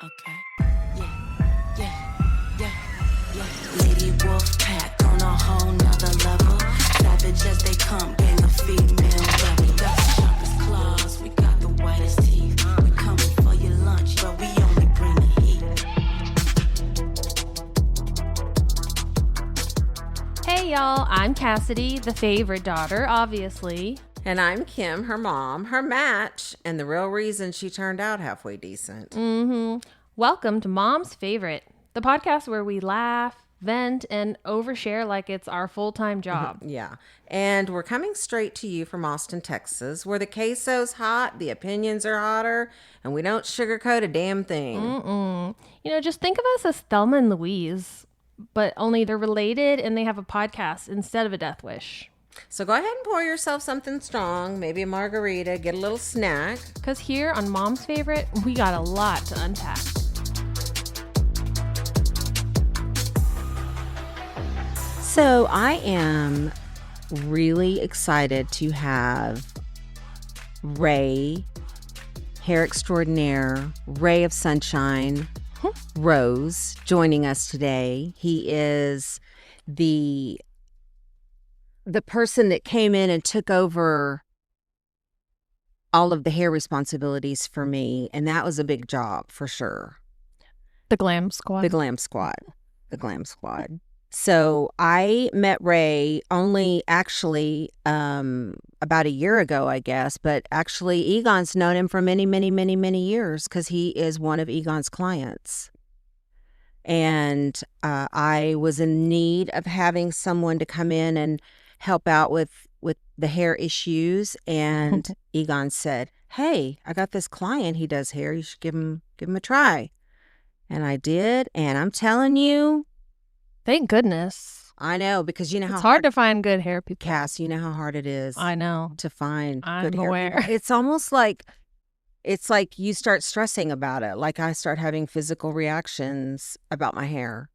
Okay. Yeah. Lady Wolf Pack on a whole nother level. Savage as they come, gang of female rebel. Got the sharpest claws, we got the whitest teeth. We coming for your lunch, but we only bring the heat. Hey y'all, I'm Cassidy, the favorite daughter, obviously. And I'm Kim, her mom, her match, and the real reason she turned out halfway decent. Welcome to Mom's Favorite, the podcast where we laugh, vent, and overshare like it's our full-time job. Yeah. And we're coming straight to you from Austin, Texas, where the queso's hot, the opinions are hotter, and we don't sugarcoat a damn thing. You know, just think of us as Thelma and Louise, but only they're related and they have a podcast instead of a death wish. So go ahead and pour yourself something strong, maybe a margarita, get a little snack. Because here on Mom's Favorite, we got a lot to unpack. So I am really excited to have Ray, hair extraordinaire, ray of sunshine, Rose, joining us today. He is the person that came in and took over all of the hair responsibilities for me, and that was a big job for sure. The Glam Squad. The Glam Squad. So I met Ray only actually about a year ago, I guess, but actually Egon's known him for many years because he is one of Egon's clients. And I was in need of having someone to come in and help out with the hair issues, and Egon said, "Hey, I got this client. He does hair. You should give him a try." And I did, and I'm telling you, Thank goodness. I know, because you know how It's hard to find good hair people. Cass, you know how hard it is I know. to find I'm good hair aware. people. It's almost like you start stressing about it. Like I start having physical reactions about my hair.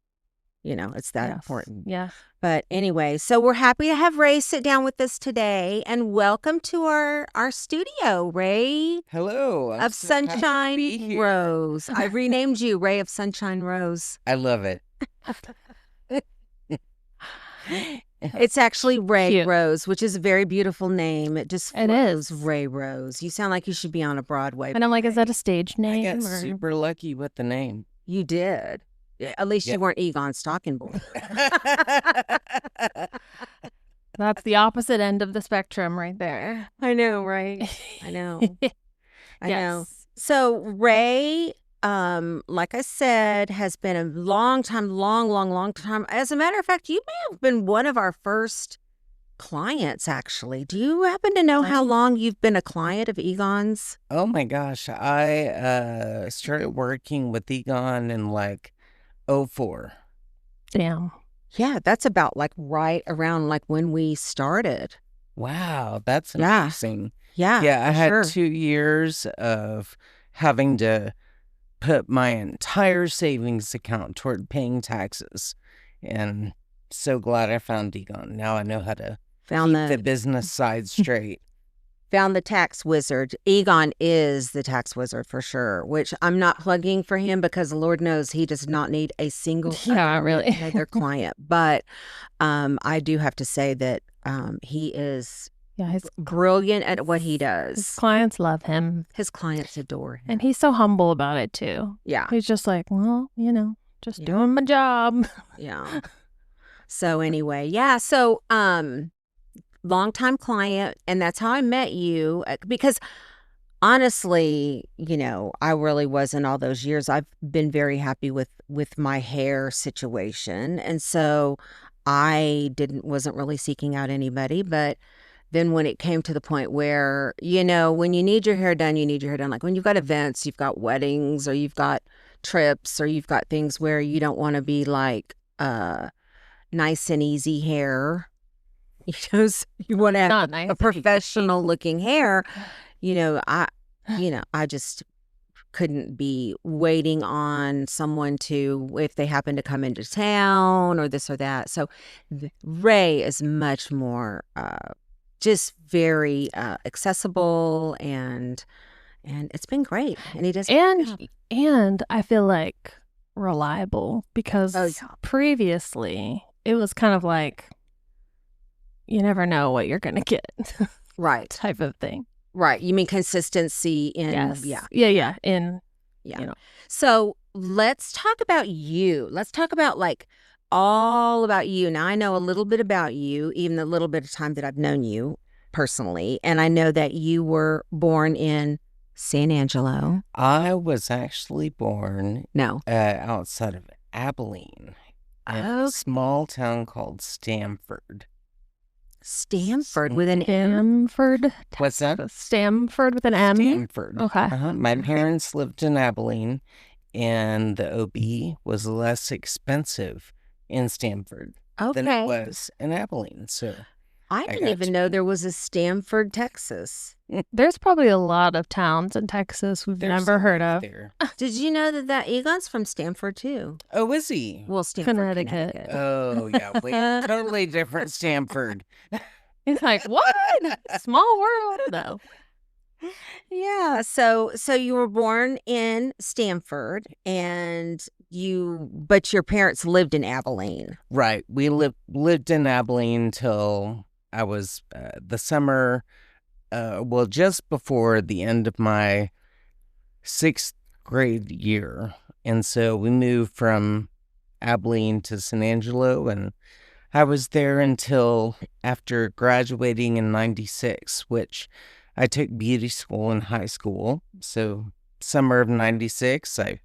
You know, it's that important. Yeah. But anyway, so we're happy to have Ray sit down with us today, and welcome to our studio, Ray Hello. I'm of so happy to be Sunshine here. Rose. I renamed you Ray of Sunshine Rose. I love it. It's actually Ray Cute. Rose, which is a very beautiful name. It just It flows, is. Ray Rose. You sound like you should be on a Broadway. And I'm like, is that a stage I name? got or- super lucky with the name. You did. At least Yeah. you weren't Egon's stalking boy. That's the opposite end of the spectrum right there. I know, right? I know. I know. Yes. So Ray, like I said, has been a long time. As a matter of fact, you may have been one of our first clients, actually. Do you happen to know how long you've been a client of Egon's? Oh my gosh. I started working with Egon in like 04. Damn. Yeah, that's about like right around like when we started. Wow. That's Yeah. amazing. Yeah. Yeah. I for had sure. 2 years of having to put my entire savings account toward paying taxes. And so glad I found Egon. Now I know how to Found keep the business side straight. Found the tax wizard. Egon is the tax wizard for sure, which I'm not plugging for him because Lord knows he does not need a single Yeah, really. another client. But I do have to say that he is Yeah, his brilliant at what he does. clients love him. His clients adore him. And he's so humble about it, too. Yeah, He's just like, well, you know, just Yeah. doing my job. yeah. So anyway, yeah. So longtime client, and that's how I met you because honestly, you know, I really wasn't all those years. I've been very happy with my hair situation, and so I wasn't really seeking out anybody. But then when it came to the point where, you know, when you need your hair done, you need your hair done. Like when you've got events, you've got weddings, or you've got trips, or you've got things where you don't want to be like nice and easy hair. You know, you want to have Not nice. a professional looking hair. You know, I just couldn't be waiting on someone to, if they happen to come into town or this or that. So Ray is much more just very accessible and And it's been great. And he does a good job. And I feel like reliable because Oh, yeah. previously it was kind of like you never know what you're going to get Right. type of thing. Right. You mean consistency in Yes. yeah. Yeah. In, Yeah. you know. So let's talk about you. Let's talk about like all about you. Now I know a little bit about you, even the little bit of time that I've known you personally. And I know that you were born in San Angelo. I was actually born No. outside of Abilene, in a small town called Stamford. Stanford with an Stamford. What's that? Stamford with an M. Stamford. Okay. My parents lived in Abilene, and the OB was less expensive in Stamford than it was in Abilene. So I didn't even know there was a Stamford, Texas. There's probably a lot of towns in Texas we've never heard of. there. Did you know that Egon's from Stamford too? Oh, is he? Well, Stamford, Connecticut. Oh, yeah. Wait, totally different Stamford. It's like, what? Small world, though. Yeah. So you were born in Stamford, but your parents lived in Abilene. Right. We lived in Abilene till I was the summer, just before the end of my 6th grade year. And so we moved from Abilene to San Angelo, and I was there until after graduating in 96, which I took beauty school in high school. So summer of 96, I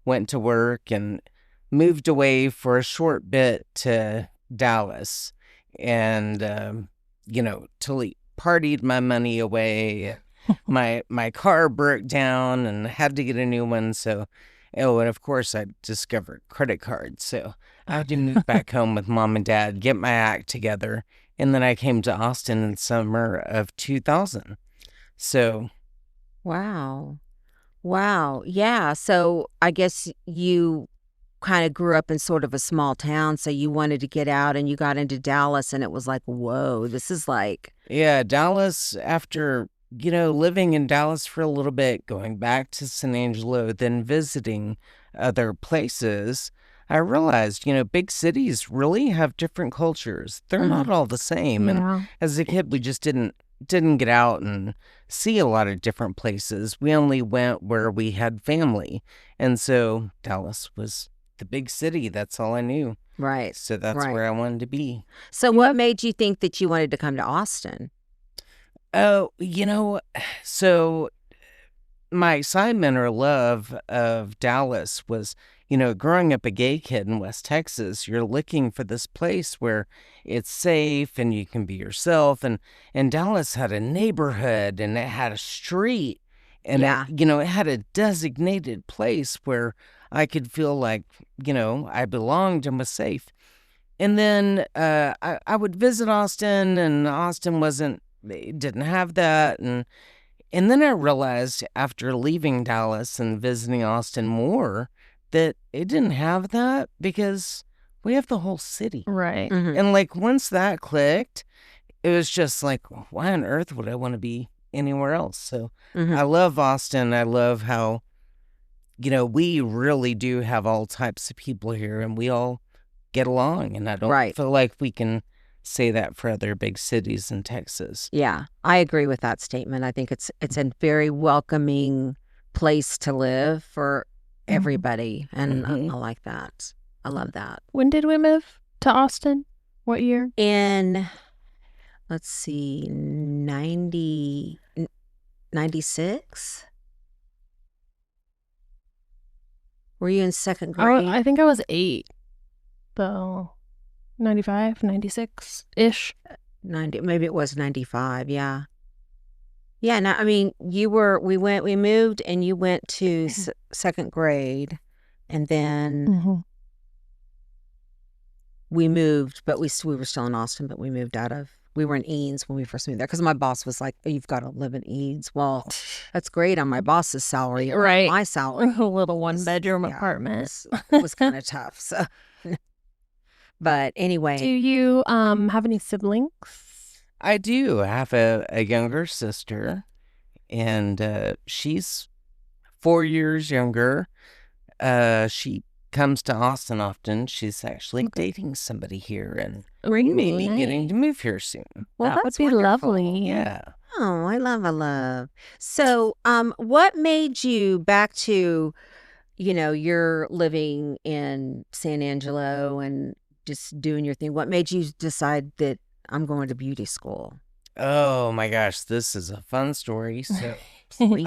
went to work and moved away for a short bit to Dallas and, totally partied my money away. My car broke down and had to get a new one. So, and of course I discovered credit cards. So I had to move back home with mom and dad, get my act together. And then I came to Austin in summer of 2000. So. Wow. Yeah. So I guess you kind of grew up in sort of a small town. So you wanted to get out and you got into Dallas and it was like, whoa, this is like. Yeah, Dallas, after, living in Dallas for a little bit, going back to San Angelo, then visiting other places, I realized, big cities really have different cultures. They're not all the same. Yeah. And as a kid, we just didn't get out and see a lot of different places. We only went where we had family. And so Dallas was the big city. That's all I knew. Right. So that's where I wanted to be. So what made you think that you wanted to come to Austin? Oh, so my assignment or love of Dallas was, growing up a gay kid in West Texas, you're looking for this place where it's safe and you can be yourself. And Dallas had a neighborhood and it had a street and it had a designated place where I could feel like, I belonged and was safe. And then I would visit Austin, and Austin didn't have that. And then I realized after leaving Dallas and visiting Austin more that it didn't have that because we have the whole city. Right. Mm-hmm. And like once that clicked, it was just like, why on earth would I want to be anywhere else? So I love Austin. I love how, we really do have all types of people here and we all get along. And I don't feel like we can say that for other big cities in Texas. Yeah, I agree with that statement. I think it's a very welcoming place to live for everybody. And I like that. I love that. When did we move to Austin? What year? In, let's see, 96? Were you in second grade? I think I was 8. So 95, 96-ish. 90, maybe it was 95, yeah. Yeah, no, I mean, we moved and you went to second grade and then we moved, but we were still in Austin, but we were in Eanes when we first moved there because my boss was like, oh, you've got to live in Eanes. Well, that's great on my boss's salary. Right. My salary. A little one-bedroom apartment. It was kind of tough, so. But anyway. Do you have any siblings? I do have a younger sister, and she's 4 years younger. She comes to Austin often. She's actually dating somebody here and maybe getting to move here soon. Well, that would that's be wonderful. lovely. Yeah. Oh, I love. So, what made you back to, you're living in San Angelo and just doing your thing? What made you decide that I'm going to beauty school? Oh my gosh, this is a fun story. So, Sweet.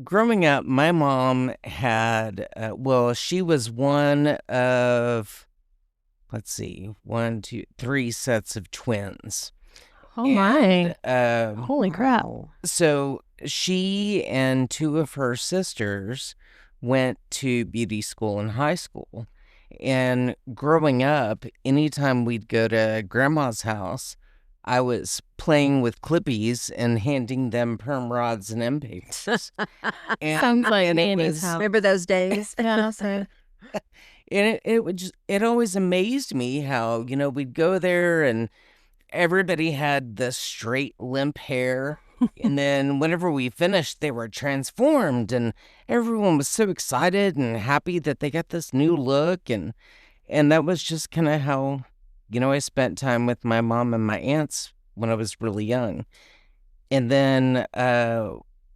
growing up, my mom had, she was one of, let's see, 1, 2, 3 sets of twins. Oh my. And, Holy crap. Wow. so she and 2 of her sisters went to beauty school in high school. And growing up, anytime we'd go to grandma's house, I was playing with Clippies and handing them perm rods and end papers. And, Sounds like and it Annie's was- house. Remember those days? Yeah, so And it always amazed me how, we'd go there and everybody had the straight limp hair. And then whenever we finished, they were transformed and everyone was so excited and happy that they got this new look. And that was just kind of how, I spent time with my mom and my aunts when I was really young. And then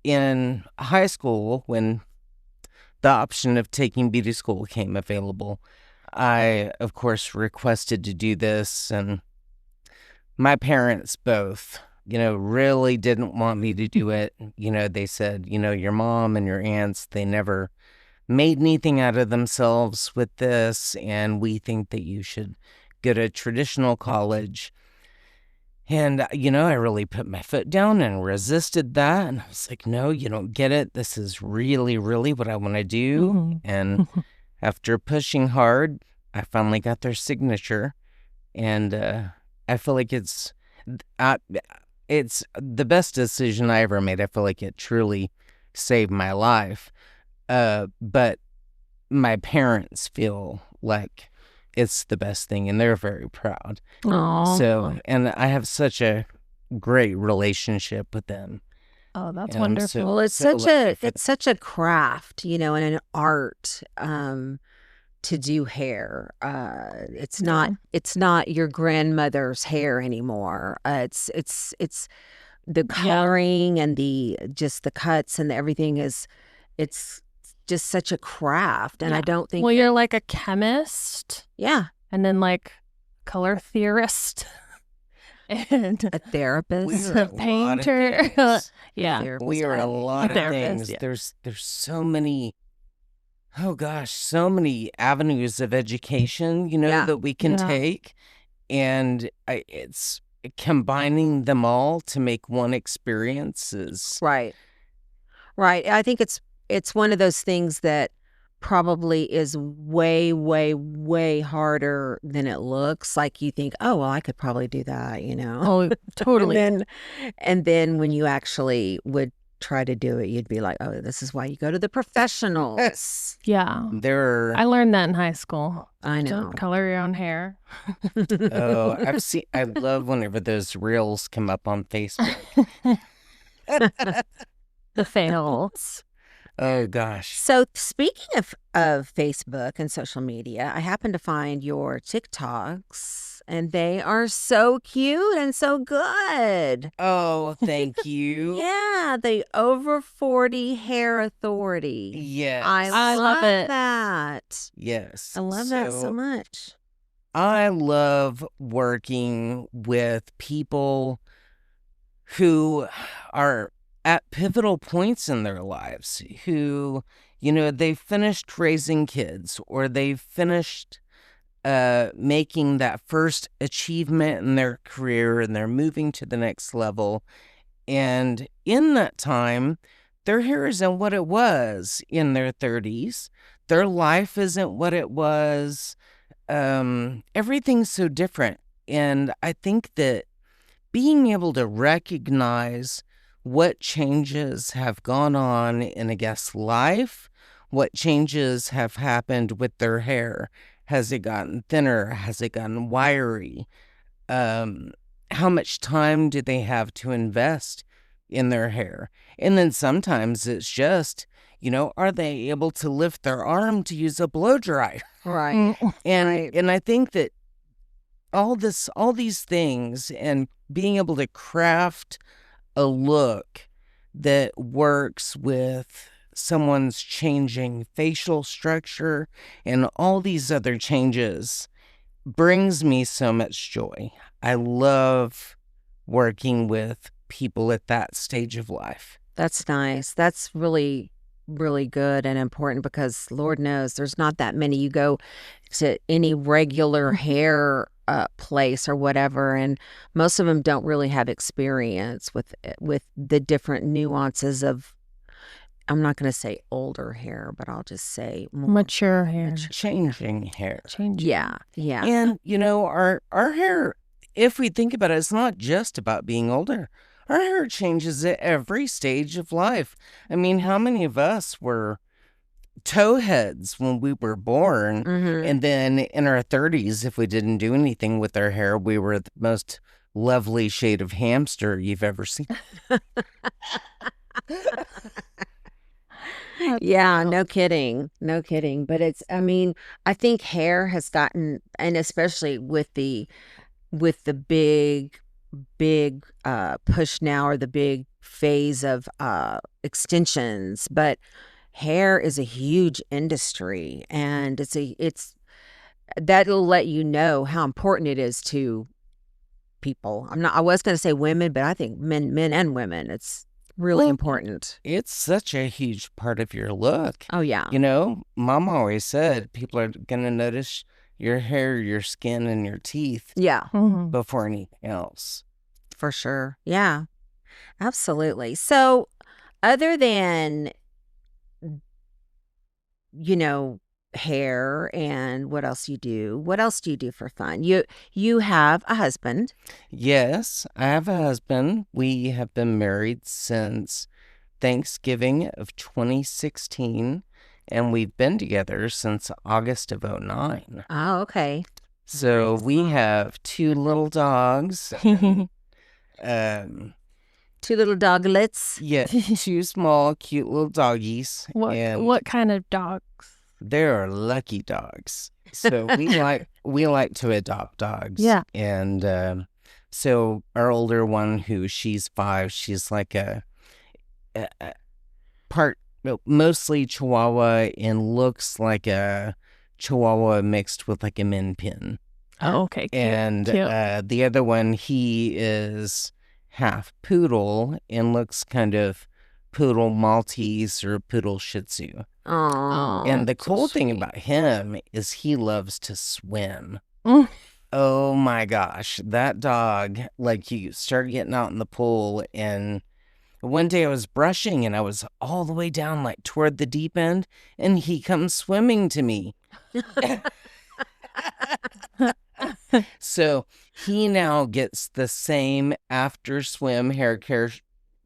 in high school, when the option of taking beauty school came available, I, of course, requested to do this. And my parents both, really didn't want me to do it. They said, your mom and your aunts, they never made anything out of themselves with this. And we think that you should go to traditional college. And, I really put my foot down and resisted that. And I was like, no, you don't get it. This is really, really what I want to do. Mhm. And after pushing hard, I finally got their signature. And I feel like it's the best decision I ever made. I feel like it truly saved my life. But my parents feel like it's the best thing, and they're very proud. Aw. So, and I have such a great relationship with them. Oh, that's And I'm wonderful. Well, it's so lucky for it's such a craft, and an art to do hair. It's not your grandmother's hair anymore. It's the coloring and the cuts and everything it's just such a craft, and I don't think Well, you're like a chemist yeah, and then like color theorist and a therapist. We're a a lot of painter. things. Yeah. Therapist, We are a lot of Therapist, things. yeah. There's so many, oh gosh, so many avenues of education, Yeah. that we can Yeah. take. And it's combining them all to make one experience is, Right. I think it's one of those things that probably is way, way, way harder than it looks. Like you think, oh well, I could probably do that, Oh, totally. And then when you actually would try to do it, you'd be like, oh, this is why you go to the professionals. Yeah. there I learned that in high school. I know. Don't color your own hair. I love whenever those reels come up on Facebook. The fails. Oh gosh. So speaking of Facebook and social media, I happened to find your TikToks, and they are so cute and so good. Oh, thank you. Yeah, the Over 40 Hair Authority. Yes. I love it. that. Yes. I love that so much. I love working with people who are at pivotal points in their lives, who, they've finished raising kids or they've finished making that first achievement in their career and they're moving to the next level. And in that time, their hair isn't what it was in their 30s. Their life isn't what it was. Everything's so different. And I think that being able to recognize what changes have gone on in a guest's life, what changes have happened with their hair. Has it gotten thinner? Has it gotten wiry? How much time do they have to invest in their hair. And then sometimes it's just, are they able to lift their arm to use a blow dryer? Right. And I think that all these things and being able to craft a look that works with someone's changing facial structure and all these other changes brings me so much joy. I love working with people at that stage of life. That's nice. That's really, really good and important because Lord knows there's not that many. You go to any regular hair place or whatever, and most of them don't really have experience with the different nuances of. I'm not going to say older hair, but I'll just say more Mature hair. Changing hair. Yeah, yeah. And, our hair, if we think about it, it's not just about being older. Our hair changes at every stage of life. I mean, how many of us were towheads when we were born? Mhm. And then in our 30s, if we didn't do anything with our hair, we were the most lovely shade of hamster you've ever seen. Yeah, no kidding. No kidding. But I think hair has gotten, and especially with the big push now, or the big phase of extensions, but hair is a huge industry, and it's that'll let you know how important it is to people. I was going to say women, but I think men and women, it's really Well, important. It's such a huge part of your look. Oh yeah. Mom always said people are going to notice your hair, your skin, and your teeth Yeah, Mhm. before anything else. for sure. Yeah, absolutely. So other than, hair and what else you do, what else do you do for fun? You have a husband. Yes, I have a husband. We have been married since Thanksgiving of 2016, and we've been together since August of 2009. Oh, okay. So Nice. we have 2 little dogs. Um, Two little doglets. yeah, 2 small, cute little doggies. And What kind of dogs? they're lucky dogs. So we like to adopt dogs. Yeah. And so our older one, she's 5, she's like a part, mostly Chihuahua, and looks like a Chihuahua mixed with like a Min Pin. Oh, okay. Cute. And Cute. the other one, he is half poodle and looks kind of poodle Maltese or poodle Shih Tzu. Oh. And the so cool thing sweet. about him is he loves to swim. Mm. Oh my gosh, that dog, like you start getting out in the pool, and one day I was brushing and I was all the way down like toward the deep end, and he comes swimming to me. So he now gets the same after swim hair care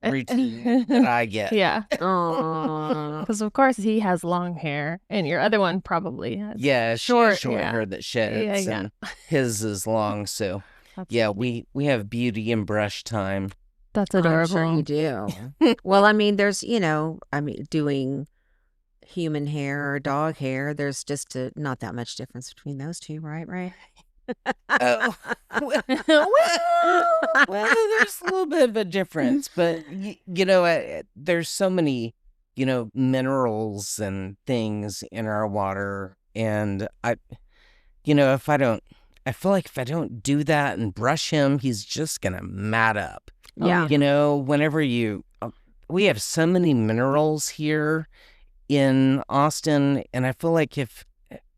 routine that I get. Yeah. Oh. Because of course he has long hair, and your other one probably has. Yeah, Short, short yeah. hair that sheds, Yeah. and his is long. So That's, yeah, we have beauty and brush time. that's I'm adorable. sure you do. Well, there's, doing human hair or dog hair, there's just not that much difference between those two, right? Right? Oh, well, there's a little bit of a difference, but there's so many, minerals and things in our water, and I feel like if I don't do that and brush him, he's just gonna mat up. Yeah. Whenever we have so many minerals here in Austin, and I feel like if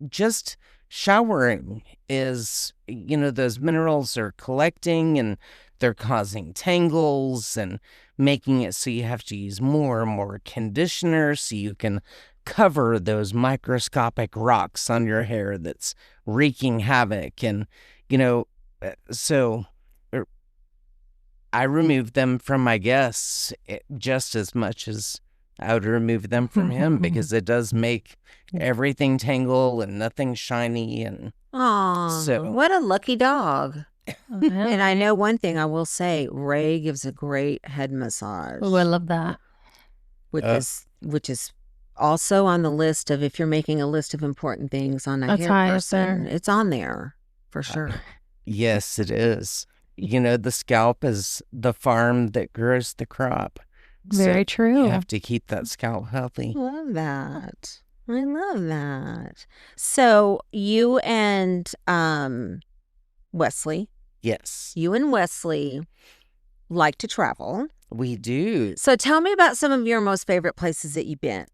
just showering is, those minerals are collecting and they're causing tangles and making it so you have to use more and more conditioner so you can cover those microscopic rocks on your hair that's wreaking havoc. And, so I remove them from my guests just as much as I would remove them from him, because it does make everything tangle and nothing shiny. And Aw, So- what a lucky dog. And I know one thing I will say, Ray gives a great head massage, Oh, I love that. which is also on the list of, if you're making a list of important things on a That's hair high up person, there. it's on there for sure. Yes, it is. The scalp is the farm that grows the crop. Very So true. You have to keep that scalp healthy. Love that. I love that. So you and Wesley, Yes, like to travel. we do. So tell me about some of your most favorite places that you've been.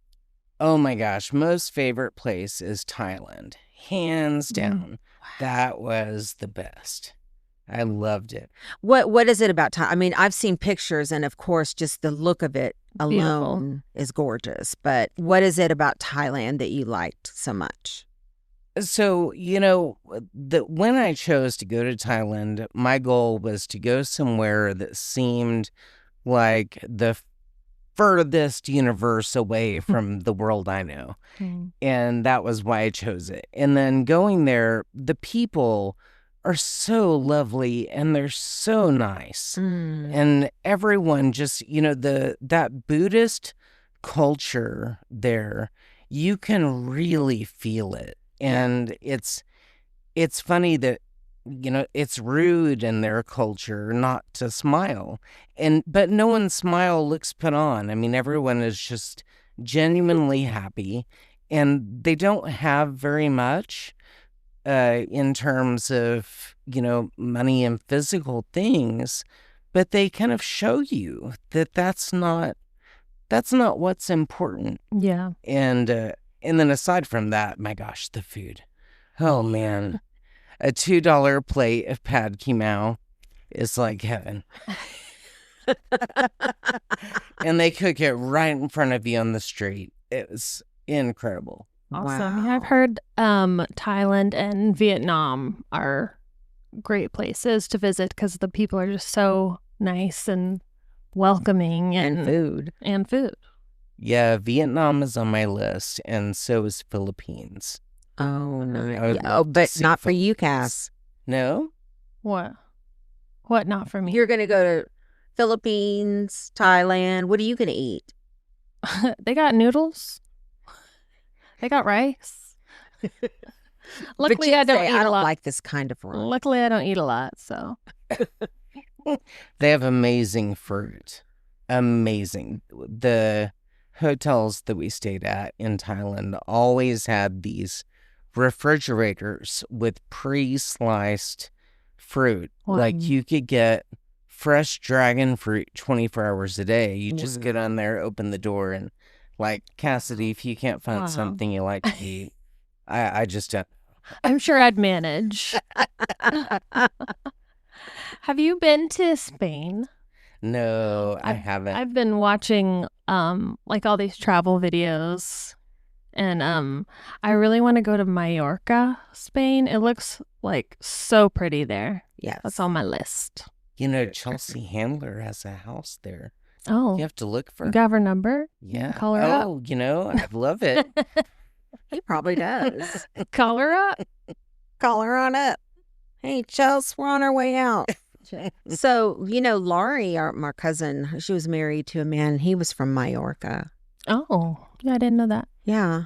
Oh my gosh, most favorite place is Thailand. Hands down. That was the best. I loved it. What is it about Thailand? I mean, I've seen pictures, and of course, just the look of it alone is gorgeous. But what is it about Thailand that you liked so much? So, when I chose to go to Thailand, my goal was to go somewhere that seemed like the furthest universe away from the world I know. And that was why I chose it. And then going there, the people are so lovely and they're so nice. And everyone just, that Buddhist culture there, you can really feel it. And it's funny that, it's rude in their culture not to smile. But no one's smile looks put on. I mean, everyone is just genuinely happy, and they don't have very much in terms of, money and physical things, but they kind of show you that that's not what's important. Yeah. And then aside from that, my gosh, the food. Oh man. A $2 plate of pad ki mao is like heaven. And they cook it right in front of you on the street. It was incredible. Awesome. Yeah, I've heard Thailand and Vietnam are great places to visit because the people are just so nice and welcoming And food. And food. Yeah, Vietnam is on my list, and so is Philippines. Oh, no. I would Yeah, love to but see not for you, Philippines. Cass. No? What? What not for me? You're going to go to Philippines, Thailand. What are you going to eat? They got noodles. They got rice. Luckily, I don't eat I a don't lot. like this kind of run. Luckily, I don't eat a lot, so. They have amazing fruit. Amazing. The hotels that we stayed at in Thailand always had these refrigerators with pre-sliced fruit. Wow. Like you could get fresh dragon fruit 24 hours a day. You just get on there, open the door, and like, Cassidy, if you can't find something you like to eat, I just don't. I'm sure I'd manage. Have you been to Spain? No, I haven't. I've been watching like all these travel videos, and I really want to go to Mallorca, Spain. It looks like so pretty there. Yes. That's on my list. Chelsea Handler has a house there. Oh, You have to look for you got her number? Yeah. Call her up. Oh, I'd love it. He probably does. Call her up. Call her on up. Hey, Chels, we're on our way out. So, Laurie, my cousin, she was married to a man. He was from Mallorca. Oh, yeah, I didn't know that. Yeah.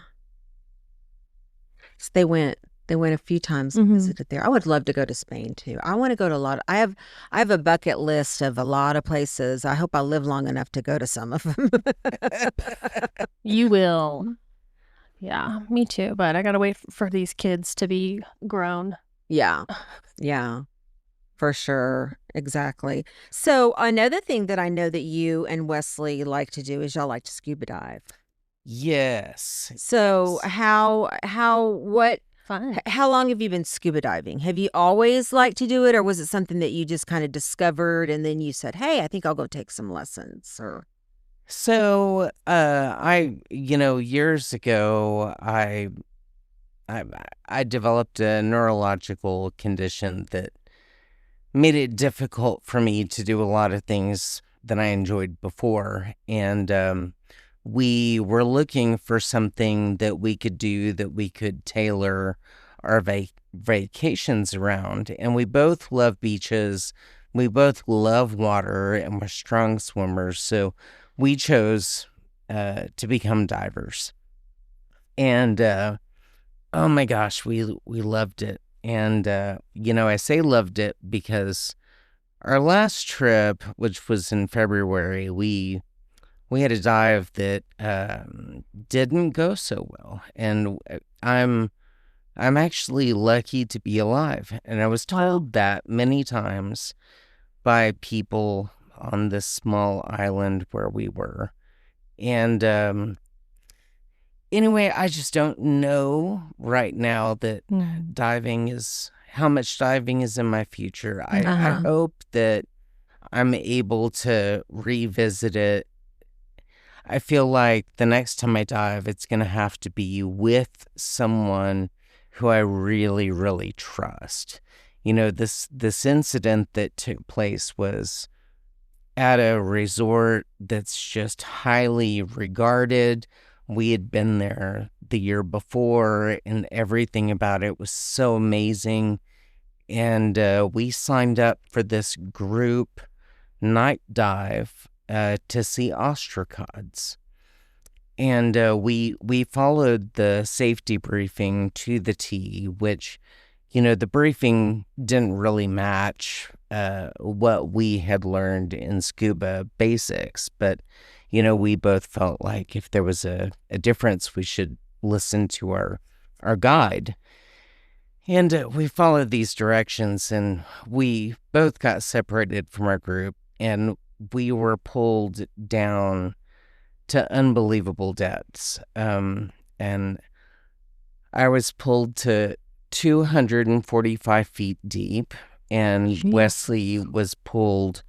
So they went a few times and visited there. I would love to go to Spain too. I want to go to a lot. I have a bucket list of a lot of places. I hope I live long enough to go to some of them. You will. Yeah, me too. But I gotta wait for these kids to be grown. Yeah. Yeah. For sure. Exactly. So another thing that I know that you and Wesley like to do is y'all like to scuba dive. Yes. So how Fun. long have you been scuba diving? Have you always liked to do it, or was it something that you just kind of discovered and then you said, "Hey, I think I'll go take some lessons"? Or So, years ago, I developed a neurological condition that made it difficult for me to do a lot of things that I enjoyed before. And we were looking for something that we could do that we could tailor our vacations around. And we both love beaches. We both love water, and we're strong swimmers. So we chose to become divers. And oh my gosh, we loved it. And I say loved it because our last trip, which was in February, we had a dive that didn't go so well, and I'm actually lucky to be alive. And I was told that many times by people on this small island where we were. And anyway, I just don't know right now that how much diving is in my future. I hope that I'm able to revisit it. I feel like the next time I dive, it's going to have to be with someone who I really, really trust. This incident that took place was at a resort that's just highly regarded. We had been there the year before, and everything about it was so amazing. And we signed up for this group night dive to see ostracods. And we followed the safety briefing to the T, which, the briefing didn't really match what we had learned in scuba basics. But, we both felt like if there was a difference, we should listen to our guide. And we followed these directions, and we both got separated from our group, and we were pulled down to unbelievable depths. And I was pulled to 245 feet deep, and Jeez. Wesley was pulled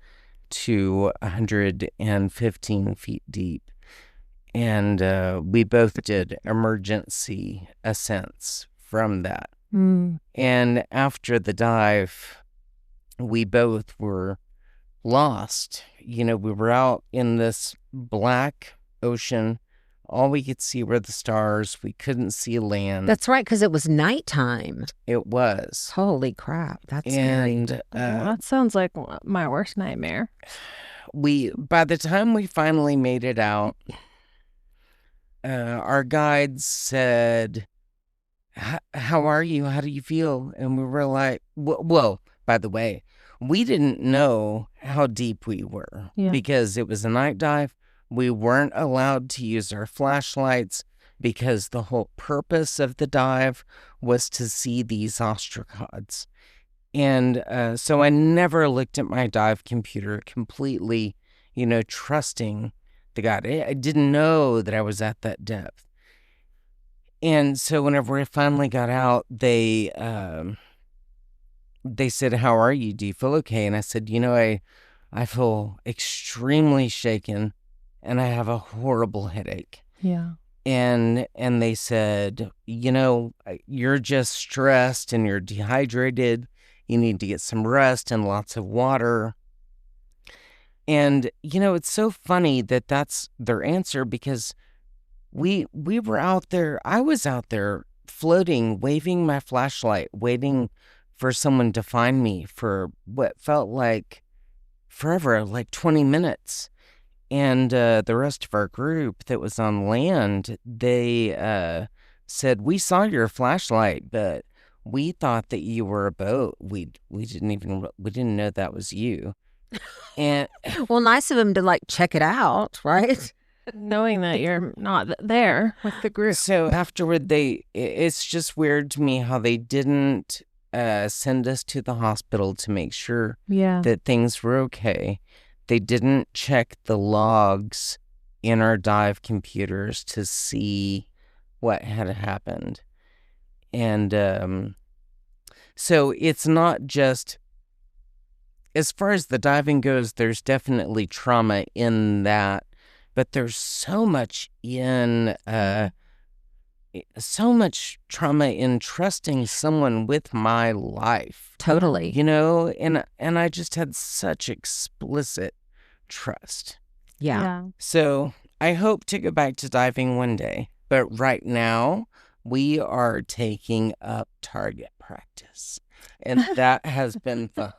to 115 feet deep. And we both did emergency ascents from that. And after the dive, we both were lost. We were out in this black ocean. All we could see were the stars. We couldn't see land. That's right, because it was nighttime. It was. Holy crap. That's And scary. That sounds like my worst nightmare. by the time we finally made it out, our guides said, how are you? How do you feel? And we were like, well, by the way, we didn't know how deep we were because it was a night dive. We weren't allowed to use our flashlights because the whole purpose of the dive was to see these ostracods. And so I never looked at my dive computer completely, trusting the guide. I didn't know that I was at that depth. And so whenever we finally got out, they said, how are you? Do you feel okay? And I said, I feel extremely shaken, and I have a horrible headache. Yeah. Mm-hmm. And they said, you're just stressed and you're dehydrated. You need to get some rest and lots of water. And, it's so funny that that's their answer, because we were out there. I was out there floating, waving my flashlight, waiting for someone to find me for what felt like forever, like 20 minutes. And the rest of our group that was on land, they said, we saw your flashlight, but we thought that you were a boat. We didn't know that was you. And Well, nice of him to check it out, right? Knowing that you're not there with the group. so afterward, it's just weird to me how they didn't send us to the hospital to make sure that things were okay. They didn't check the logs in our dive computers to see what had happened. And so it's not just, as far as the diving goes, there's definitely trauma in that, but there's so much trauma in trusting someone with my life. Totally. And I just had such explicit trust. Yeah. So I hope to go back to diving one day. But right now, we are taking up target practice. And that has been fun.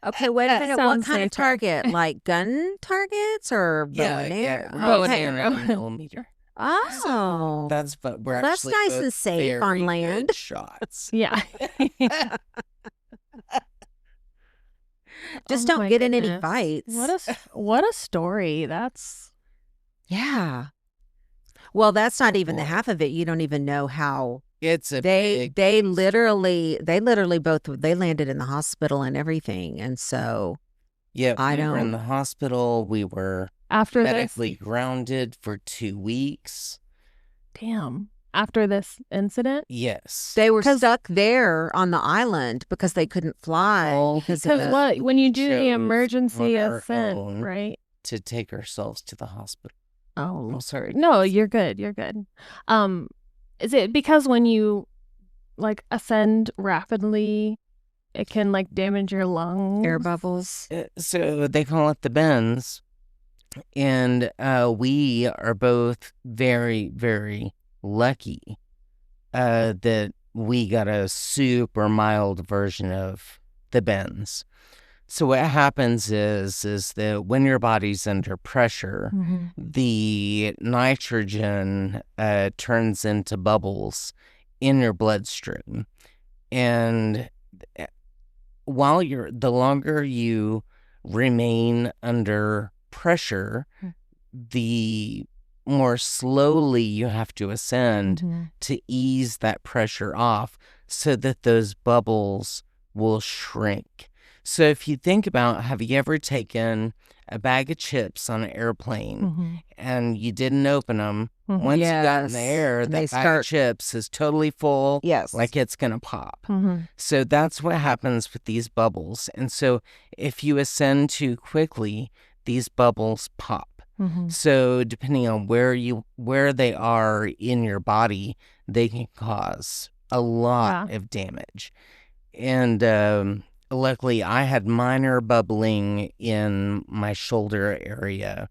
Okay, wait a minute. What Sounds kind of safer. target? Like gun targets or bow and arrow? bow and Okay. arrow. 300mm. Oh, That's but we're Well, that's actually nice both and safe on very good land. shots. Yeah. just Oh don't my get in any goodness. fights. What a story. That's Yeah. Well, that's not even the half of it. You don't even know how It's a they big literally both they landed in the hospital and everything, and so yeah. I We were in don't- the hospital. We were after medically grounded for 2 weeks. Damn. After this incident? Yes. they were 'Cause- stuck there on the island because they couldn't fly All because of Because the- what when you do the chose emergency on our ascent, own. right? to take ourselves to the hospital. Oh, I'm sorry. no, you're good. You're good. Is it because when you like ascend rapidly, it can like damage your lungs? air bubbles. So they call it the bends. And we are both very, very lucky that we got a super mild version of the bends. So what happens is that when your body's under pressure, Mm-hmm. the nitrogen turns into bubbles in your bloodstream. And the longer you remain under pressure, the more slowly you have to ascend Mm-hmm. to ease that pressure off so that those bubbles will shrink. So if you think about, have you ever taken a bag of chips on an airplane Mm-hmm. and you didn't open them? Mhm. Once you got in the Yes. air, And that they bag start- of chips is totally full, Yes. like it's going to pop. Mm-hmm. So that's what happens with these bubbles. And so if you ascend too quickly, these bubbles pop. Mm-hmm. So depending on where they are in your body, they can cause a lot of damage. And luckily, I had minor bubbling in my shoulder area,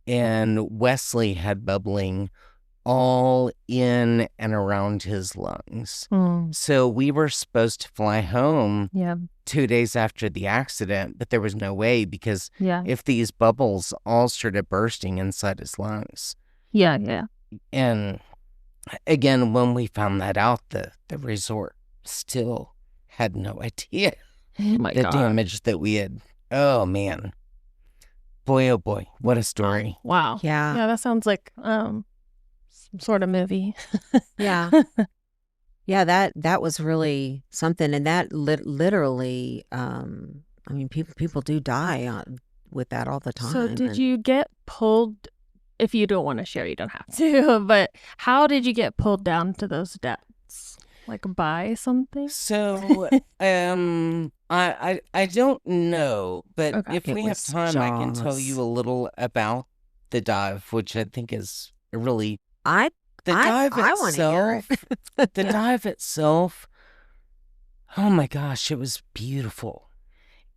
and Wesley had bubbling all in and around his lungs. Mm. So we were supposed to fly home Yeah. 2 days after the accident, but there was no way because Yeah. if these bubbles all started bursting inside his lungs. Yeah. Yeah. And again, when we found that out, the resort still had no idea Oh my the God. damage that we had. Oh, man. Boy, oh boy, what a story. Wow. Yeah. Yeah, that sounds like some sort of movie. Yeah. Yeah, that was really something, and that literally, I mean, people do die with that all the time. So did and- you get pulled? If you don't want to share, you don't have to. But how did you get pulled down to those depths? Like by something? So, I don't know, but Okay. if It we have was time, I can tell Jaws. you a little about the dive, which I think is really I the dive I want to hear itself. The dive itself. Oh my gosh, it was beautiful,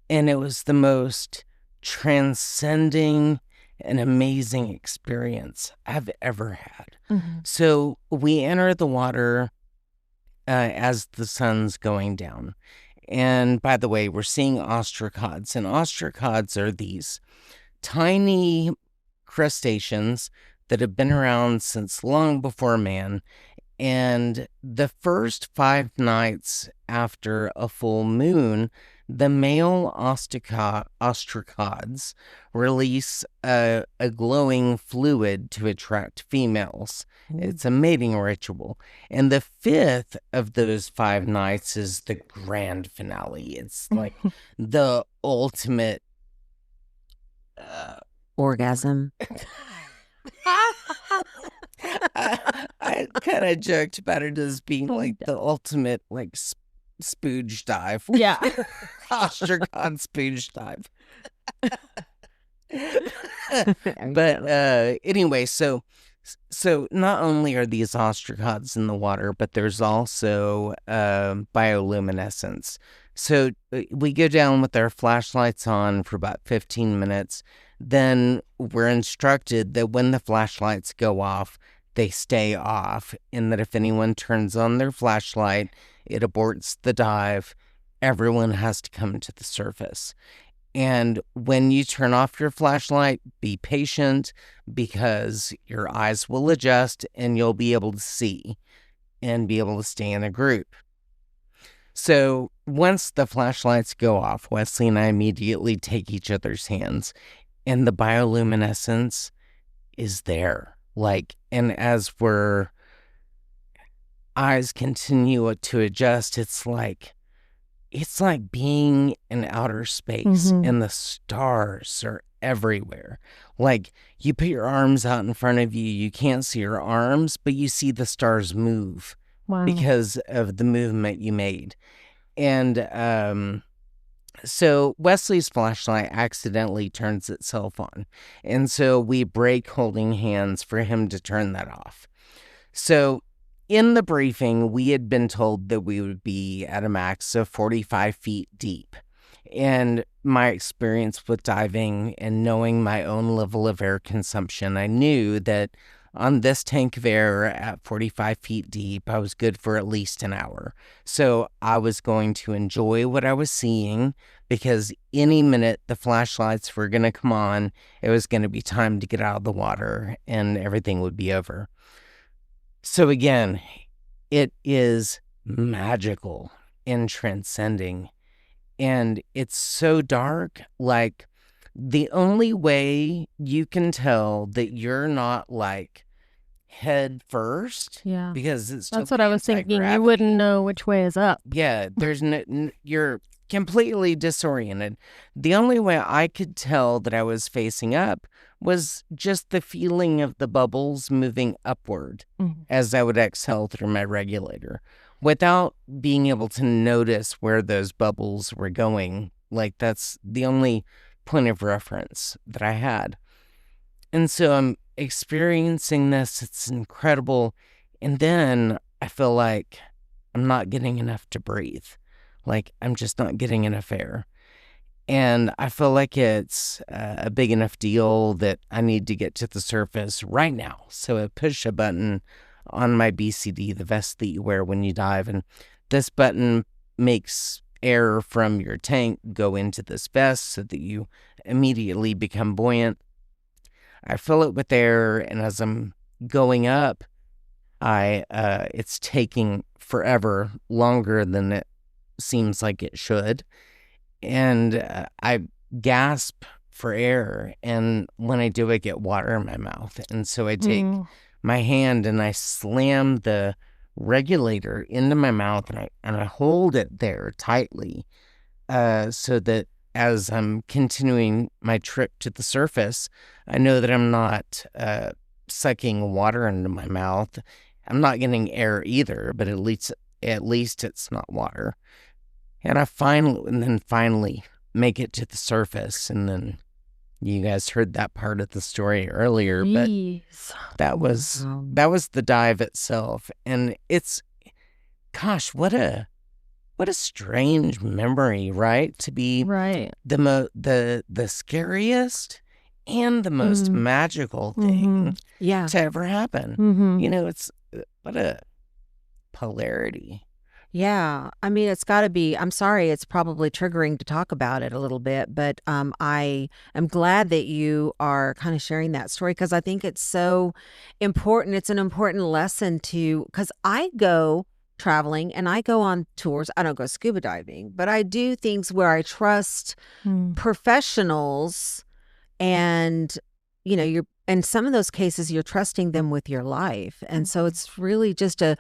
and it was the most transcending and amazing experience I've ever had. Mm-hmm. So we enter the water as the sun's going down. And by the way, we're seeing ostracods. And ostracods are these tiny crustaceans that have been around since long before man. And the first 5 nights after a full moon, the male ostracods release a glowing fluid to attract females. It's a mating ritual. And the 5th of those 5 nights is the grand finale. It's like the ultimate. orgasm. I kind of joked about it as being like the ultimate like spooge dive. Yeah. Ostracon spooge dive. But anyway, so not only are these ostracods in the water, but there's also bioluminescence. So we go down with our flashlights on for about 15 minutes. Then we're instructed that when the flashlights go off, they stay off, and that if anyone turns on their flashlight, it aborts the dive. Everyone has to come to the surface. And when you turn off your flashlight, be patient, because your eyes will adjust and you'll be able to see and be able to stay in a group. So once the flashlights go off, Wesley and I immediately take each other's hands, and the bioluminescence is there. And as our eyes continue to adjust, it's like being in outer space, and the stars are everywhere. You put your arms out in front of you, you can't see your arms, but you see the stars move. Wow. Because of the movement you made. And so Wesley's flashlight accidentally turns itself on. And so we break holding hands for him to turn that off. So in the briefing, we had been told that we would be at a max of 45 feet deep. And my experience with diving and knowing my own level of air consumption, I knew that on this tank of air at 45 feet deep, I was good for at least an hour. So I was going to enjoy what I was seeing, because any minute the flashlights were going to come on, it was going to be time to get out of the water and everything would be over. So again, it is magical and transcending. And it's so dark. The only way you can tell that you're not head first, Yeah. because it's That's what I was thinking. You wouldn't know which way is up. Yeah, there's you're completely disoriented. The only way I could tell that I was facing up was just the feeling of the bubbles moving upward as I would exhale through my regulator, without being able to notice where those bubbles were going. That's the only point of reference that I had. And so I'm experiencing this. It's incredible. And then I feel like I'm not getting enough to breathe. I'm just not getting enough air. And I feel like it's a big enough deal that I need to get to the surface right now. So I push a button on my BCD, the vest that you wear when you dive. And this button makes air from your tank go into this vest so that you immediately become buoyant. I fill it with air, and as I'm going up, it's taking forever, longer than it seems like it should. And I gasp for air, and when I do, I get water in my mouth. And so I take my hand and I slam the regulator into my mouth, and I hold it there tightly, so that as I'm continuing my trip to the surface, I know that I'm not sucking water into my mouth. I'm not getting air either, but at least it's not water. And I finally make it to the surface. And then you guys heard that part of the story earlier, but that was the dive itself. And it's, gosh, what a strange memory, right? To be the scariest and the most magical thing to ever happen. It's what a polarity. Yeah. I mean, it's got to be, I'm sorry, it's probably triggering to talk about it a little bit, but I am glad that you are kind of sharing that story, because I think it's so important. It's an important lesson because I go traveling and I go on tours. I don't go scuba diving, but I do things where I trust professionals, and in some of those cases, you're trusting them with your life. And so it's really just a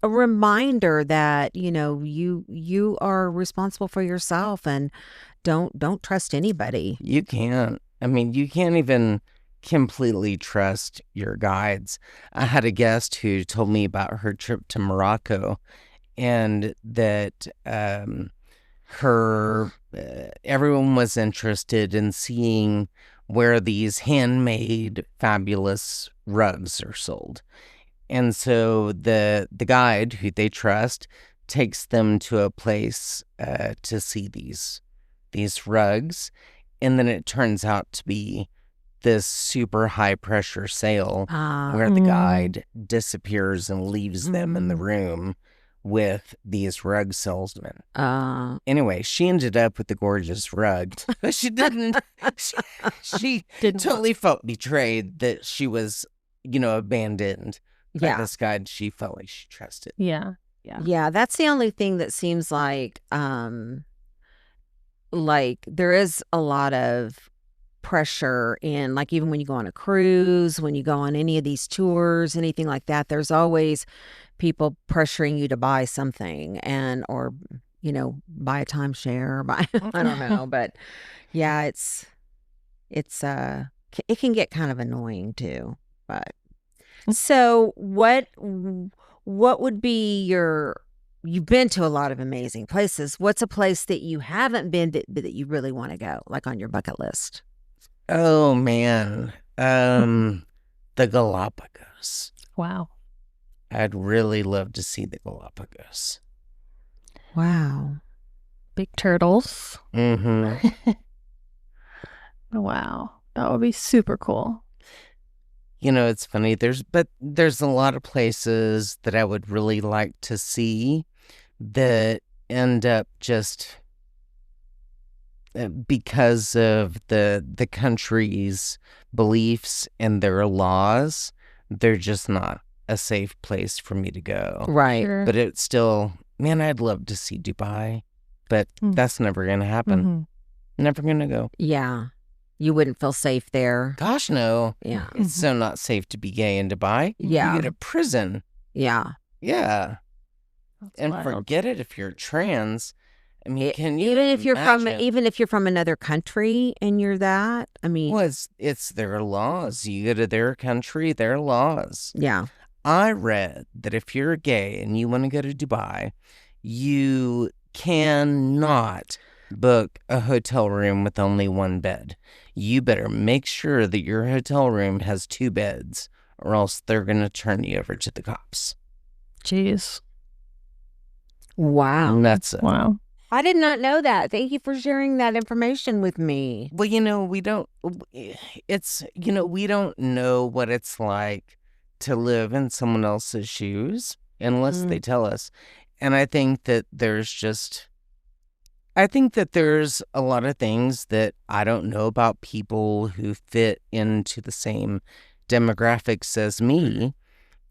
reminder that, you are responsible for yourself, and don't trust anybody. You can't. I mean, you can't even completely trust your guides. I had a guest who told me about her trip to Morocco, and that everyone was interested in seeing where these handmade fabulous rugs are sold. And so the guide, who they trust, takes them to a place to see these rugs. And then it turns out to be this super high pressure sale where the guide disappears and leaves them in the room with these rug salesmen. Anyway, she ended up with the gorgeous rug, but she didn't. She totally felt betrayed that she was, abandoned by this guide she felt like she trusted. Yeah. That's the only thing that seems like there is a lot of pressure in, like, even when you go on a cruise, when you go on any of these tours, anything like that, there's always people pressuring you to buy something or buy a timeshare, buy I don't know, but yeah, it can get kind of annoying too. But so what would be you've been to a lot of amazing places. What's a place that you haven't been that you really want to go, like on your bucket list? Oh man, the Galapagos. Wow. I'd really love to see the Galapagos. Wow. Big turtles. Mm-hmm. Wow. That would be super cool. It's funny. There's a lot of places that I would really like to see that end up just because of the country's beliefs and their laws, they're just not a safe place for me to go. Right. Sure. But it's still, man, I'd love to see Dubai, but that's never going to happen. Never going to go. Yeah. You wouldn't feel safe there. Gosh, no. Yeah. It's so not safe to be gay in Dubai. Yeah. You go to prison. Yeah. Yeah. That's And wild. forget it if you're trans. I mean, can you even if you're from another country and you're that? I mean, well, it's their laws. You go to their country, their laws. yeah. I read that if you're gay and you want to go to Dubai, you cannot book a hotel room with only one bed. You better make sure that your hotel room has 2 beds, or else they're going to turn you over to the cops. Jeez. Wow. And that's it. Wow. I did not know that. Thank you for sharing that information with me. Well, we don't know what it's like to live in someone else's shoes unless they tell us. And I think that there's a lot of things that I don't know about people who fit into the same demographics as me.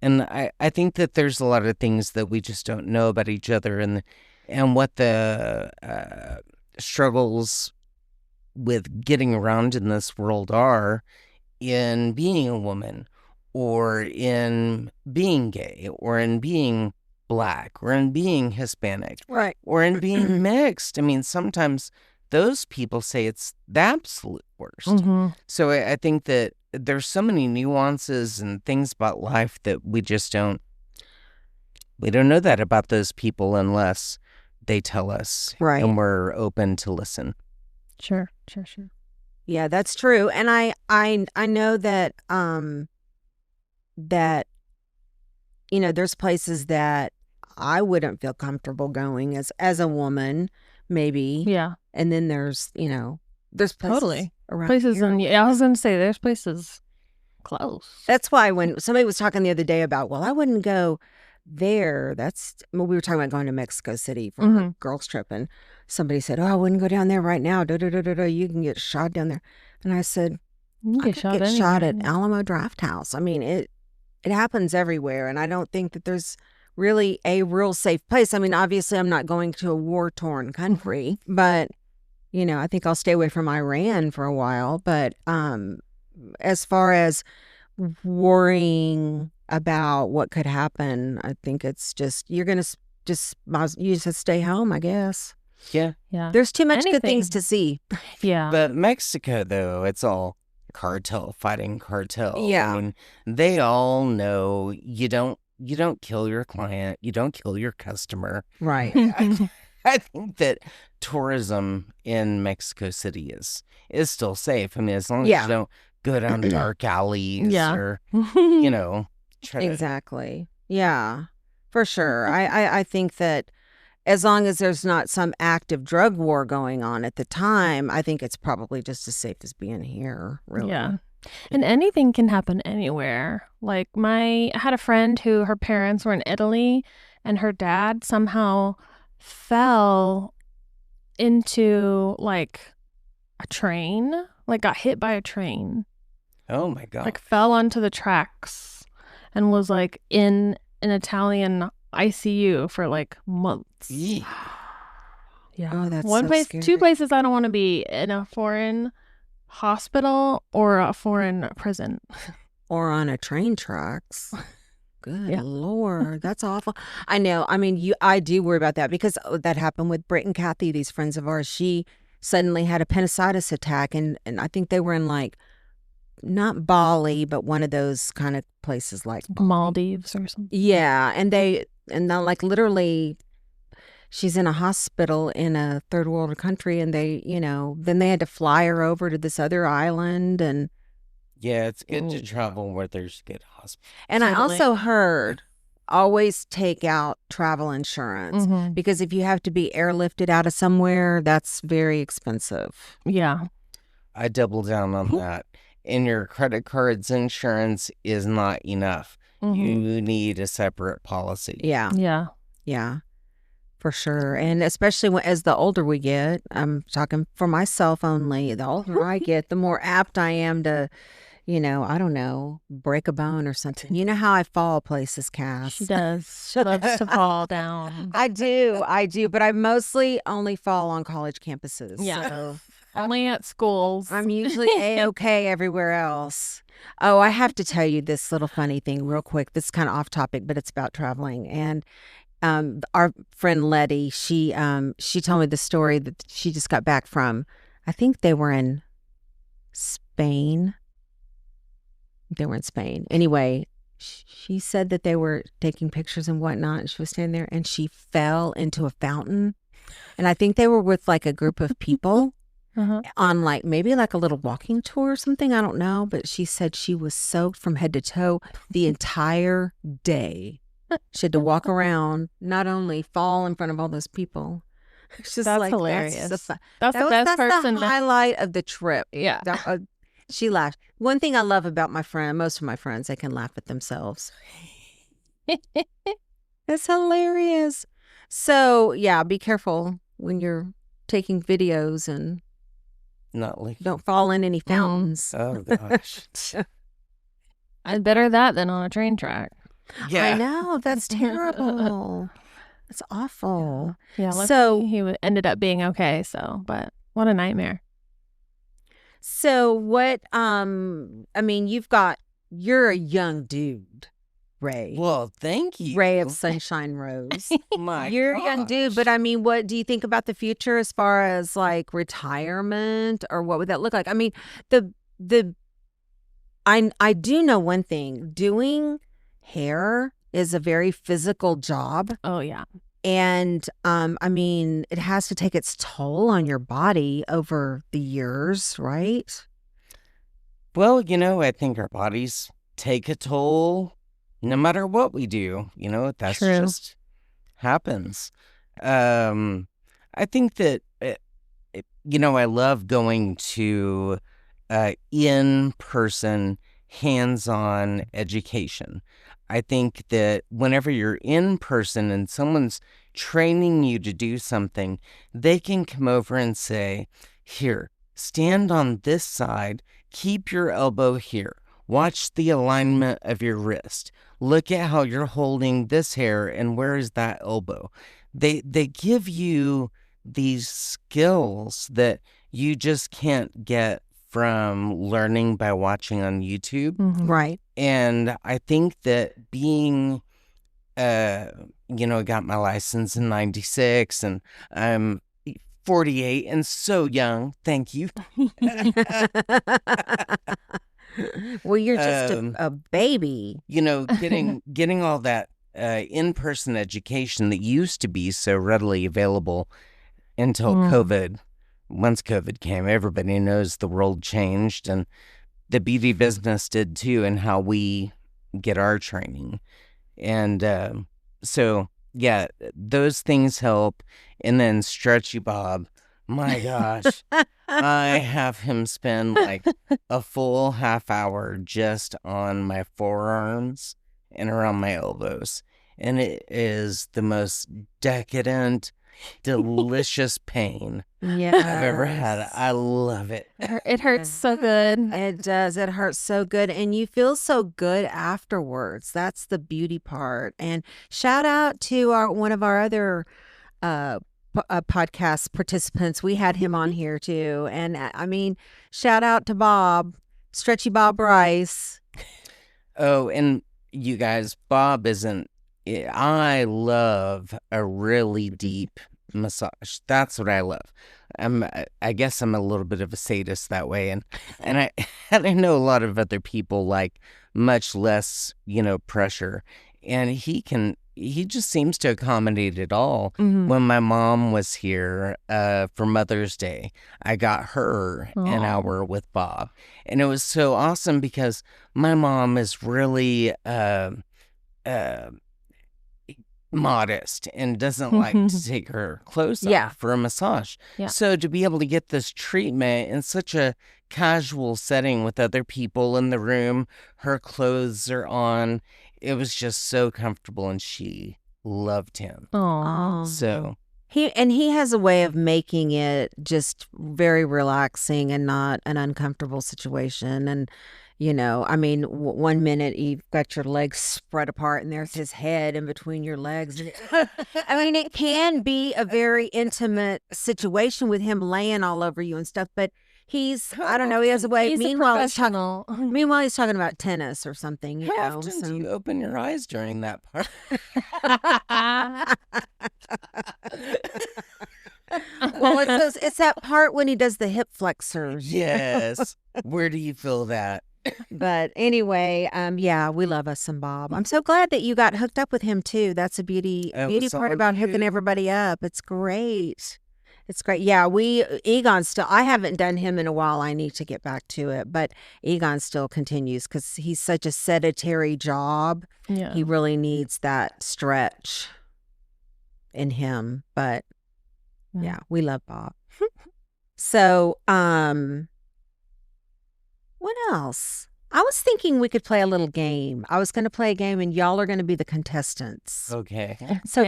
And I think that there's a lot of things that we just don't know about each other and what the struggles with getting around in this world are in being a woman or in being gay or in being Black or in being Hispanic, Right. or in being mixed. I mean, sometimes those people say it's the absolute worst. So I think that there's so many nuances and things about life that we don't know that about those people unless they tell us, Right. and we're open to listen. Sure. Yeah, that's true. And I know that that there's places that I wouldn't feel comfortable going as a woman, maybe. Yeah. And then there's there's places Totally. around Places here. I was going to say there's places close. That's why when somebody was talking the other day about, well, I wouldn't go there. We were talking about going to Mexico City for a girls' trip, and somebody said, "Oh, I wouldn't go down there right now. You can get shot down there." And I said, You "I get could shot get anywhere. shot at Alamo Draft House." I mean, it happens everywhere, and I don't think that there's really a real safe place. I mean, obviously, I'm not going to a war-torn country, but I think I'll stay away from Iran for a while. But as far as worrying about what could happen, I think it's just you just stay home, I guess. Yeah. Yeah. There's too much good Anything. things to see. Yeah. But Mexico, though, it's all cartel fighting cartel. Yeah. I mean, they all know you don't kill your client, you don't kill your customer. Right. I think that tourism in Mexico City is still safe. I mean, as long as Yeah. you don't go down dark alleys Yeah. or, try to... Exactly. Yeah, for sure. I think that as long as there's not some active drug war going on at the time, I think it's probably just as safe as being here, really. Yeah. And anything can happen anywhere. Like I had a friend who her parents were in Italy and her dad somehow fell into like a train, like got hit by a train, Oh my God. like fell onto the tracks and was like in an Italian ICU for like months. Eek. Yeah. Oh, that's One so place, scary. two places I don't want to be: in a foreign hospital or a foreign prison. Or on a train tracks. Good Yeah. Lord, that's awful. I know. I mean, I do worry about that because that happened with Britt and Kathy, these friends of ours. She suddenly had a appendicitis attack, and I think they were in like not Bali, but one of those kind of places like Maldives or something. Yeah, and now like literally, she's in a hospital in a third world country, and then they had to fly her over to this other island, and Yeah, it's good to travel where there's good hospitals. I Totally. also heard always take out travel insurance Mhm. because if you have to be airlifted out of somewhere, that's very expensive. Yeah. I double down on that. And your credit card's insurance is not enough. Mhm. You need a separate policy. Yeah, Yeah. yeah, for sure. And especially as the older we get, I'm talking for myself only, the older I get, the more apt I am to, I don't know, break a bone or something. You know how I fall places, Cass. She does. She loves to fall down. I do, but I mostly only fall on college campuses. Yeah. So Only at schools. I'm usually A-okay everywhere else. Oh, I have to tell you this little funny thing real quick. This is kind of off topic, but it's about traveling. And our friend Letty, she told me the story that she just got back from, I think they were in Spain. They were in Spain. Anyway, she said that they were taking pictures and whatnot. And she was standing there and she fell into a fountain. And I think they were with like a group of people Uh-huh. on like maybe like a little walking tour or something. I don't know. But she said she was soaked from head to toe the entire day. She had to walk around, not only fall in front of all those people. It's just That's like, hilarious. That's the That's the best person. the highlight of the trip. Yeah. She laughed. One thing I love about most of my friends, they can laugh at themselves. It's hilarious. So, yeah, be careful when you're taking videos and Not like. don't fall in any fountains. Oh, gosh. I'd better that than on a train track. Yeah. I know. That's terrible. That's awful. Yeah. So- He ended up being okay. So, but what a nightmare. So what, I mean, you're a young dude, Ray. Well, thank you. Ray of Sunshine Rose. My You're a young dude, but I mean, what do you think about the future as far as like retirement, or what would that look like? I mean, I do know one thing. Doing hair is a very physical job. Oh, yeah. And I mean, it has to take its toll on your body over the years, right? Well, I think our bodies take a toll no matter what we do. That's True. just happens. I think that, I love going to in-person, hands-on education. I think that whenever you're in person and someone's training you to do something, they can come over and say, here, stand on this side, keep your elbow here, watch the alignment of your wrist, look at how you're holding this hair and where is that elbow. They give you these skills that you just can't get from learning by watching on YouTube. Mhm. Right. And I think that being, got my license in 96 and I'm 48 and so young. Thank you. Well, you're just a baby. Getting all that in-person education that used to be so readily available until COVID. Once COVID came, everybody knows the world changed and the beauty business did too, and how we get our training. And so, yeah, those things help. And then Stretchy Bob, My gosh. I have him spend like a full half hour just on my forearms and around my elbows. And it is the most decadent, delicious pain Yeah. I've ever had. I love it. It hurts so good. It does. It hurts so good. And you feel so good afterwards. That's the beauty part. And shout out to one of our other podcast participants. We had him on here too. And I mean, shout out to Bob, Stretchy Bob Rice. Oh, and you guys, Bob isn't. I love a really deep massage. That's what I love. I guess I'm a little bit of a sadist that way, and I know a lot of other people like much less, pressure, and he just seems to accommodate it all. When my mom was here for Mother's Day, I got her an hour with Bob, and it was so awesome because my mom is really modest and doesn't like to take her clothes off for a massage. Yeah. So to be able to get this treatment in such a casual setting with other people in the room, her clothes are on, it was just so comfortable, and she loved him. Oh. So He has a way of making it just very relaxing and not an uncomfortable situation. And I mean, 1 minute you've got your legs spread apart and there's his head in between your legs. I mean, it can be a very intimate situation with him laying all over you and stuff, but I don't know, he has a way. He's Meanwhile, a professional. he's talking about tennis or something. how often do you open your eyes during that part? Well, it's that part when he does the hip flexors. Yes. Where do you feel that? But anyway, yeah, we love us some Bob. I'm so glad that you got hooked up with him too. That's a beauty was part all about you. hooking everybody up. It's great. It's great. Yeah, Egon still, I haven't done him in a while. I need to get back to it, but Egon still continues because he's such a sedentary job. Yeah. He really needs that stretch in him. But yeah, we love Bob. So, what else? I was thinking we could play a little game. I was going to play a game and y'all are going to be the contestants. Okay. So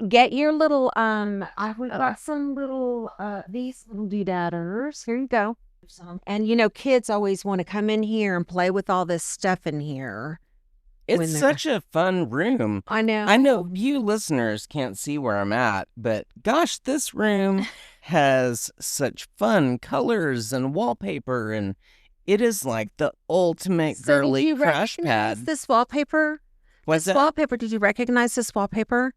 get your little, we've got some little, these little doodadders. Here you go. And kids always want to come in here and play with all this stuff in here. It's such a fun room. I know. I know you listeners can't see where I'm at, but gosh, this room has such fun colors and wallpaper, and it is like the ultimate girly crash pad. This wallpaper? What's that? Wallpaper. Did you recognize this wallpaper?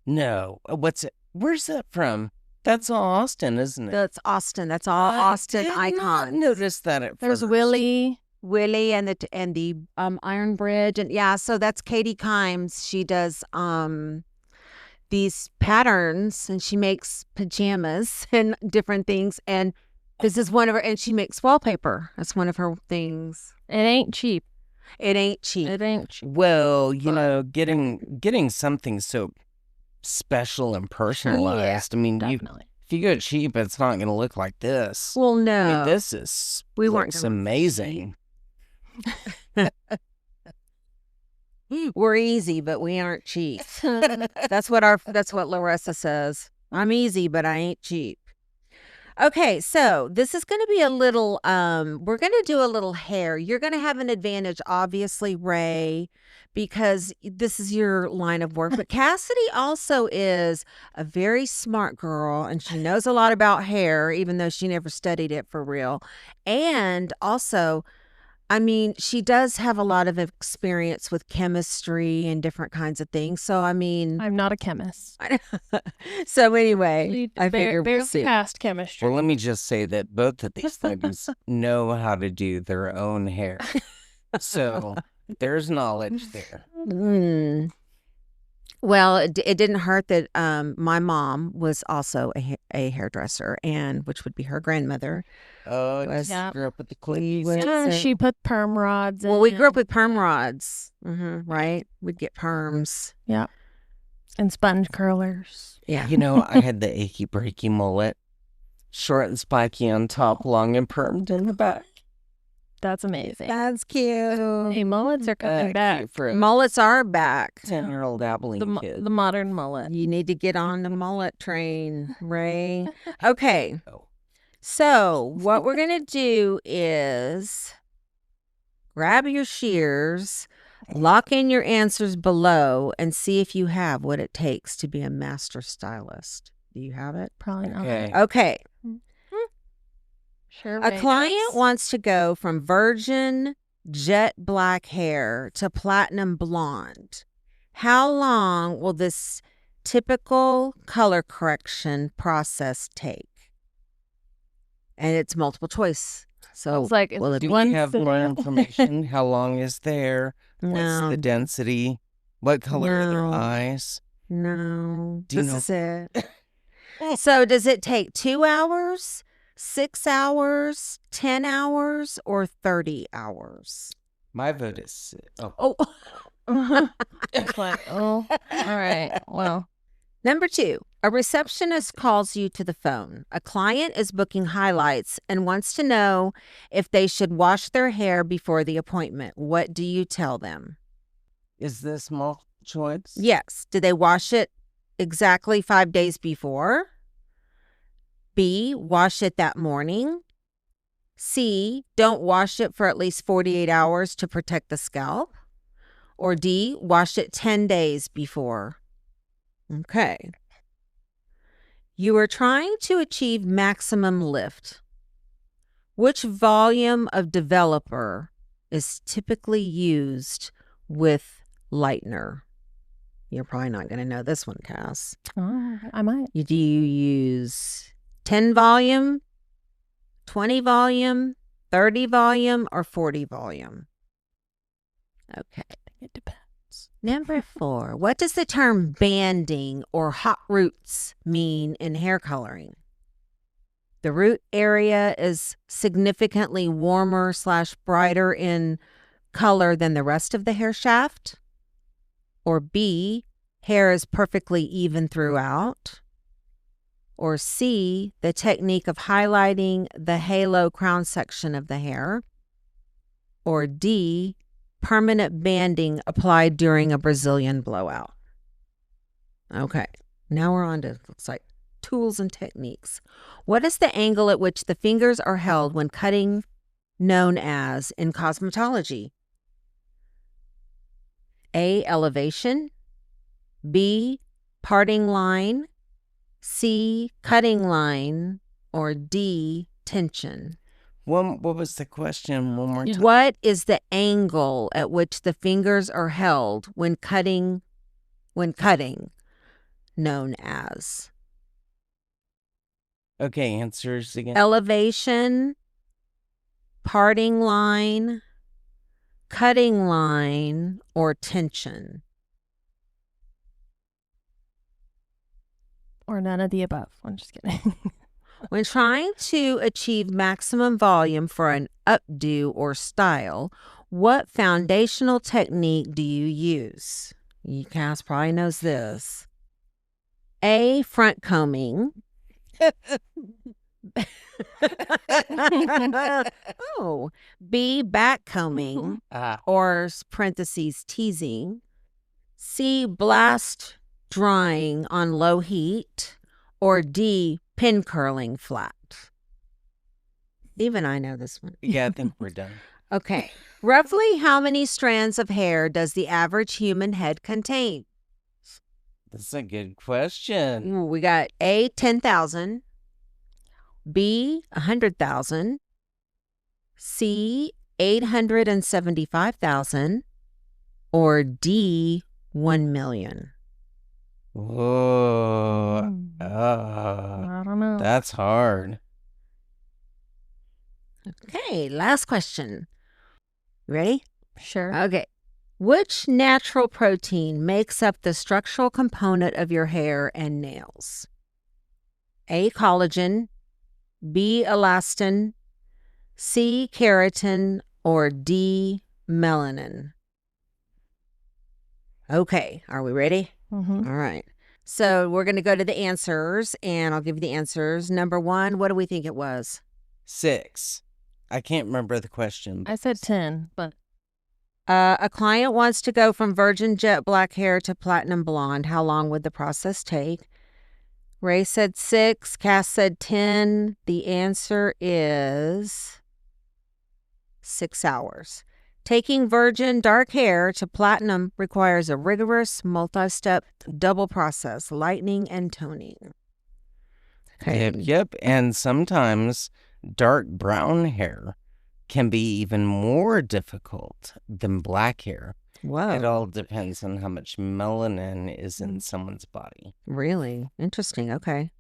No. What's it? Where's that from? That's all Austin, isn't it? That's Austin. That's all Austin I icons. noticed that at There's first. Willie and the Iron Bridge, and yeah, so that's Katie Kimes. She does these patterns, and she makes pajamas and different things, and this is one of her, and she makes wallpaper. That's one of her things. It ain't cheap. It ain't cheap. It ain't cheap. Well, getting something so special and personalized. I mean, Definitely. if you go cheap, it's not going to look like this. Well, no, I mean, this is We weren't looks gonna- amazing. we're easy, but we aren't cheap. That's what Larissa says. I'm easy, but I ain't cheap. Okay, so this is going to be a little, we're going to do a little hair. You're going to have an advantage, obviously, Ray, because this is your line of work. But Cassidy also is a very smart girl, and she knows a lot about hair, even though she never studied it for real. And also, I mean, she does have a lot of experience with chemistry and different kinds of things. So, I mean, I'm not a chemist. so anyway, I figured we'll Barely see. past chemistry. Well, let me just say that both of these ladies know how to do their own hair. So there's knowledge there. Mm. Well, it didn't hurt that my mom was also a hairdresser, and which would be her grandmother. Oh, Was- just grew up with the We clips. would- Yeah, so- she put perm rods in. Well, we grew up with perm rods, right? We'd get perms. and sponge curlers. Yeah. You know, I had the achy breaky mullet. Short and spiky on top, long and permed in the back. That's amazing. That's cute. Hey, mullets are coming back. Cute for a Mullets are back. 10-year-old Abilene kid. The modern mullet. You need to get on the mullet train, Ray. Okay. So what we're going to do is grab your shears, lock in your answers below, and see if you have what it takes to be a master stylist. Do you have it? Probably not. Okay. Okay. Sure. A client wants to go from virgin jet black hair to platinum blonde. How long will this typical color correction process take? And it's multiple choice. So It's like will it Do be we have more information? How long is there? What's no, the density? What color are their No. eyes? no. Do you This know- is it. So does it take 2 hours, 6 hours, 10 hours, or 30 hours? My vote is Oh. It's like, oh, all right. Well, Number 2, a receptionist calls you to the phone. A client is booking highlights and wants to know if they should wash their hair before the appointment. What do you tell them? Is this multiple choice? Yes. Did they wash it exactly 5 days before? B, wash it that morning. C, don't wash it for at least 48 hours to protect the scalp. Or D, wash it 10 days before. Okay. You are trying to achieve maximum lift. Which volume of developer is typically used with lightener? You're probably not going to know this one, Cass. oh, I might. Do you use 10 volume, 20 volume, 30 volume, or 40 volume? Okay. It depends. Number 4, what does the term banding or hot roots mean in hair coloring? The root area is significantly warmer / brighter in color than the rest of the hair shaft. Or B, hair is perfectly even throughout. Or C, the technique of highlighting the halo crown section of the hair. Or D, permanent banding applied during a Brazilian blowout. Okay, now we're on to, looks like, tools and techniques. What is the angle at which the fingers are held when cutting known as in cosmetology? A, elevation. B, parting line. C, cutting line. Or D, tension. What was the question? One more time. What is the angle at which the fingers are held when cutting, known as? Okay, answers again. Elevation, parting line, cutting line, or tension? Or none of the above. I'm just kidding. When trying to achieve maximum volume for an updo or style, what foundational technique do you use? You guys probably knows this. A, front combing. Oh. B, back combing, or parentheses teasing. C, blast drying on low heat. Or D, pin curling flat. Even I know this one. Yeah, I think we're done. Okay. Roughly how many strands of hair does the average human head contain? That's a good question. Ooh, we got A, 10,000. B, 100,000. C, 875,000. Or D, 1 million. Whoa. I don't know. That's hard. Okay, last question. Ready? Sure. Okay. Which natural protein makes up the structural component of your hair and nails? A, collagen. B, elastin. C, keratin. Or D, melanin. Okay, are we ready? Mm-hmm. All right. So we're going to go to the answers, and I'll give you the answers. Number 1, what do we think it was? 6. I can't remember the question. I said 10, but A client wants to go from virgin jet black hair to platinum blonde. How long would the process take? Ray said 6. Cass said 10. The answer is 6 hours. Taking virgin dark hair to platinum requires a rigorous multi-step double process, lightening and toning. Yep. And sometimes dark brown hair can be even more difficult than black hair. Whoa. It all depends on how much melanin is in someone's body. Really? Interesting. Okay.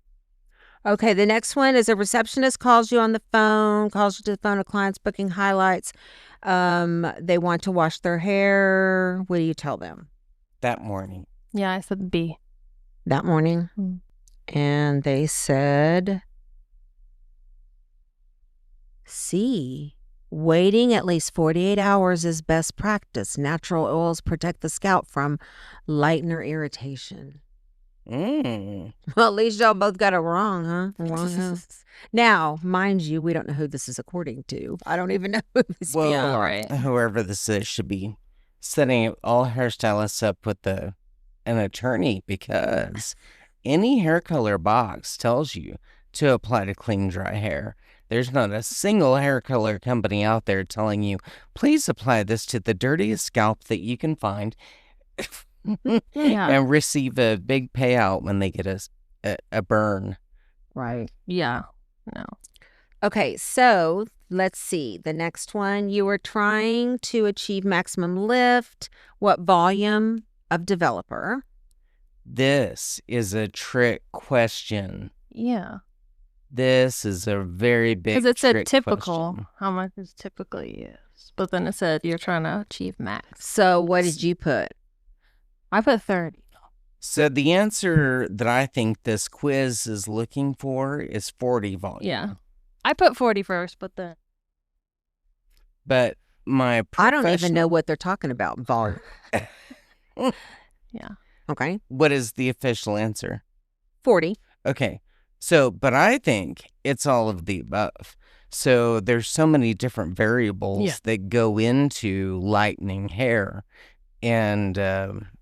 Okay, the next one is a receptionist calls you on the phone, calls you to the phone, a client's booking highlights. They want to wash their hair. What do you tell them? That morning. yeah, I said B. That morning. Mm. And they said C. Waiting at least 48 hours is best practice. Natural oils protect the scalp from lighten or irritation. Mm. Well, at least y'all both got it wrong, huh? Wrong, huh? Now, mind you, we don't know who this is according to. I don't even know who this Well, is. all right. Whoever this is should be setting all hairstylists up with an attorney, because any hair color box tells you to apply to clean, dry hair. There's not a single hair color company out there telling you, please apply this to the dirtiest scalp that you can find Yeah. and receive a big payout when they get a burn. Right. Yeah. No. Okay, so let's see. The next one, you were trying to achieve maximum lift. What volume of developer? This is a trick question. Yeah. This is a very big Because it said trick typical. question. How much is typically used? But then it said you're trying to achieve max. So what did you put? I put 30. So the answer that I think this quiz is looking for is 40 volume. Yeah. I put 40 first, but then. But my I don't even know what they're talking about. Volume. Yeah. Okay. What is the official answer? 40. Okay. So, but I think it's all of the above. So there's so many different variables Yeah. that go into lightening hair. And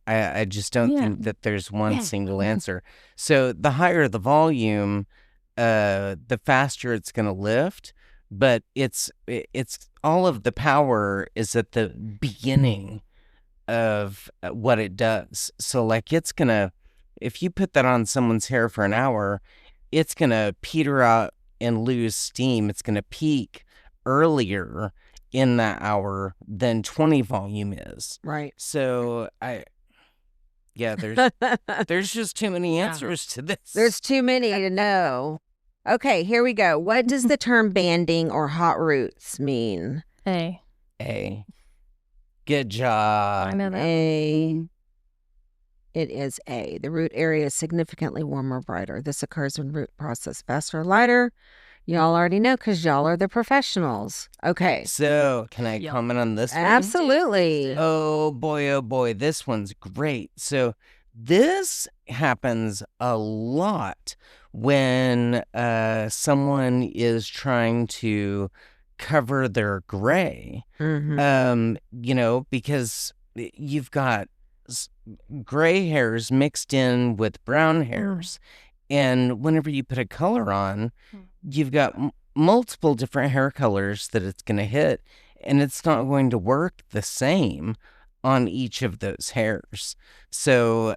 I just don't Yeah. think that there's one Yeah. single answer. So the higher the volume, the faster it's going to lift. But it's all of the power is at the beginning of what it does. So like it's going to, if you put that on someone's hair for an hour, it's going to peter out and lose steam. It's going to peak earlier in that hour than 20 volume is. Right. So there's just too many answers to this. There's too many to know. Okay, here we go. What does the term banding or hot roots mean? A. A. Good job. I know that. A. It is A. The root area is significantly warmer, brighter. This occurs when root process faster or lighter. Y'all already know because y'all are the professionals. Okay. So can I Yep. comment on this one? Absolutely. Oh boy, this one's great. So this happens a lot when someone is trying to cover their gray. Mhm. Because you've got gray hairs mixed in with brown hairs. And whenever you put a color on, you've got multiple different hair colors that it's going to hit, and it's not going to work the same on each of those hairs. So,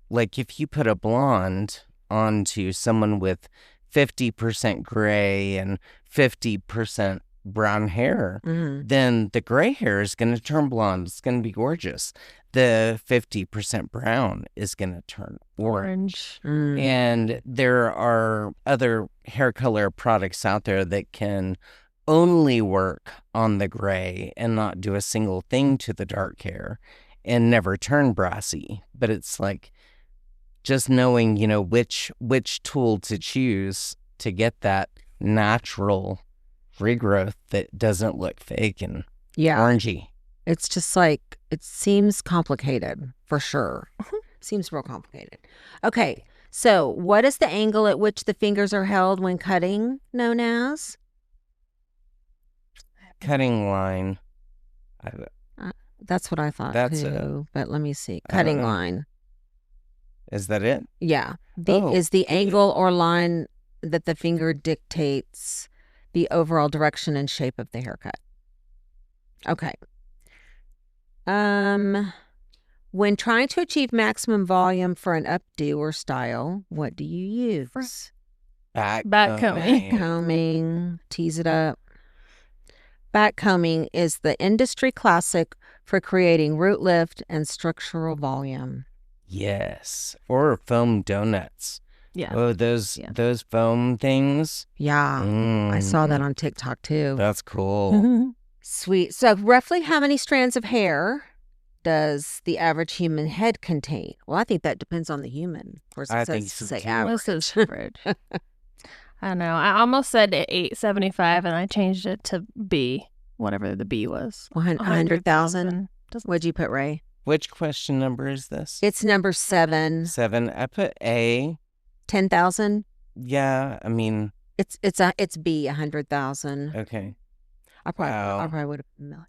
like if you put a blonde onto someone with 50% gray and 50% brown hair, Mhm. then the gray hair is going to turn blonde. It's going to be gorgeous. The 50% brown is going to turn orange. Mm. And there are other hair color products out there that can only work on the gray and not do a single thing to the dark hair and never turn brassy. But it's like just knowing, which tool to choose to get that natural regrowth that doesn't look fake and Yeah. orangey. It's just like, it seems complicated for sure. Seems real complicated. Okay, so what is the angle at which the fingers are held when cutting known as? Cutting line. That's what I thought That's too, but let me see. I don't Cutting know. line. Is that it? Yeah. Oh. Is the angle or line that the finger dictates the overall direction and shape of the haircut. Okay. When trying to achieve maximum volume for an updo or style, what do you use? Back Back combing. combing. Tease it up. Back combing is the industry classic for creating root lift and structural volume. Yes. Or foam donuts. Yeah. Oh, those foam things. Yeah. I saw that on TikTok too. That's cool. Sweet. So roughly how many strands of hair does the average human head contain? Well, I think that depends on the human. Of course, I it think says so, say too. average. Most is average. I don't know. I almost said 875 and I changed it to B, whatever the B was. 100,000. What'd you put, Ray? Which question number is this? It's number 7. 7. I put A. 10,000. Yeah, I mean. It's B, 100,000. Okay. I probably would have been million.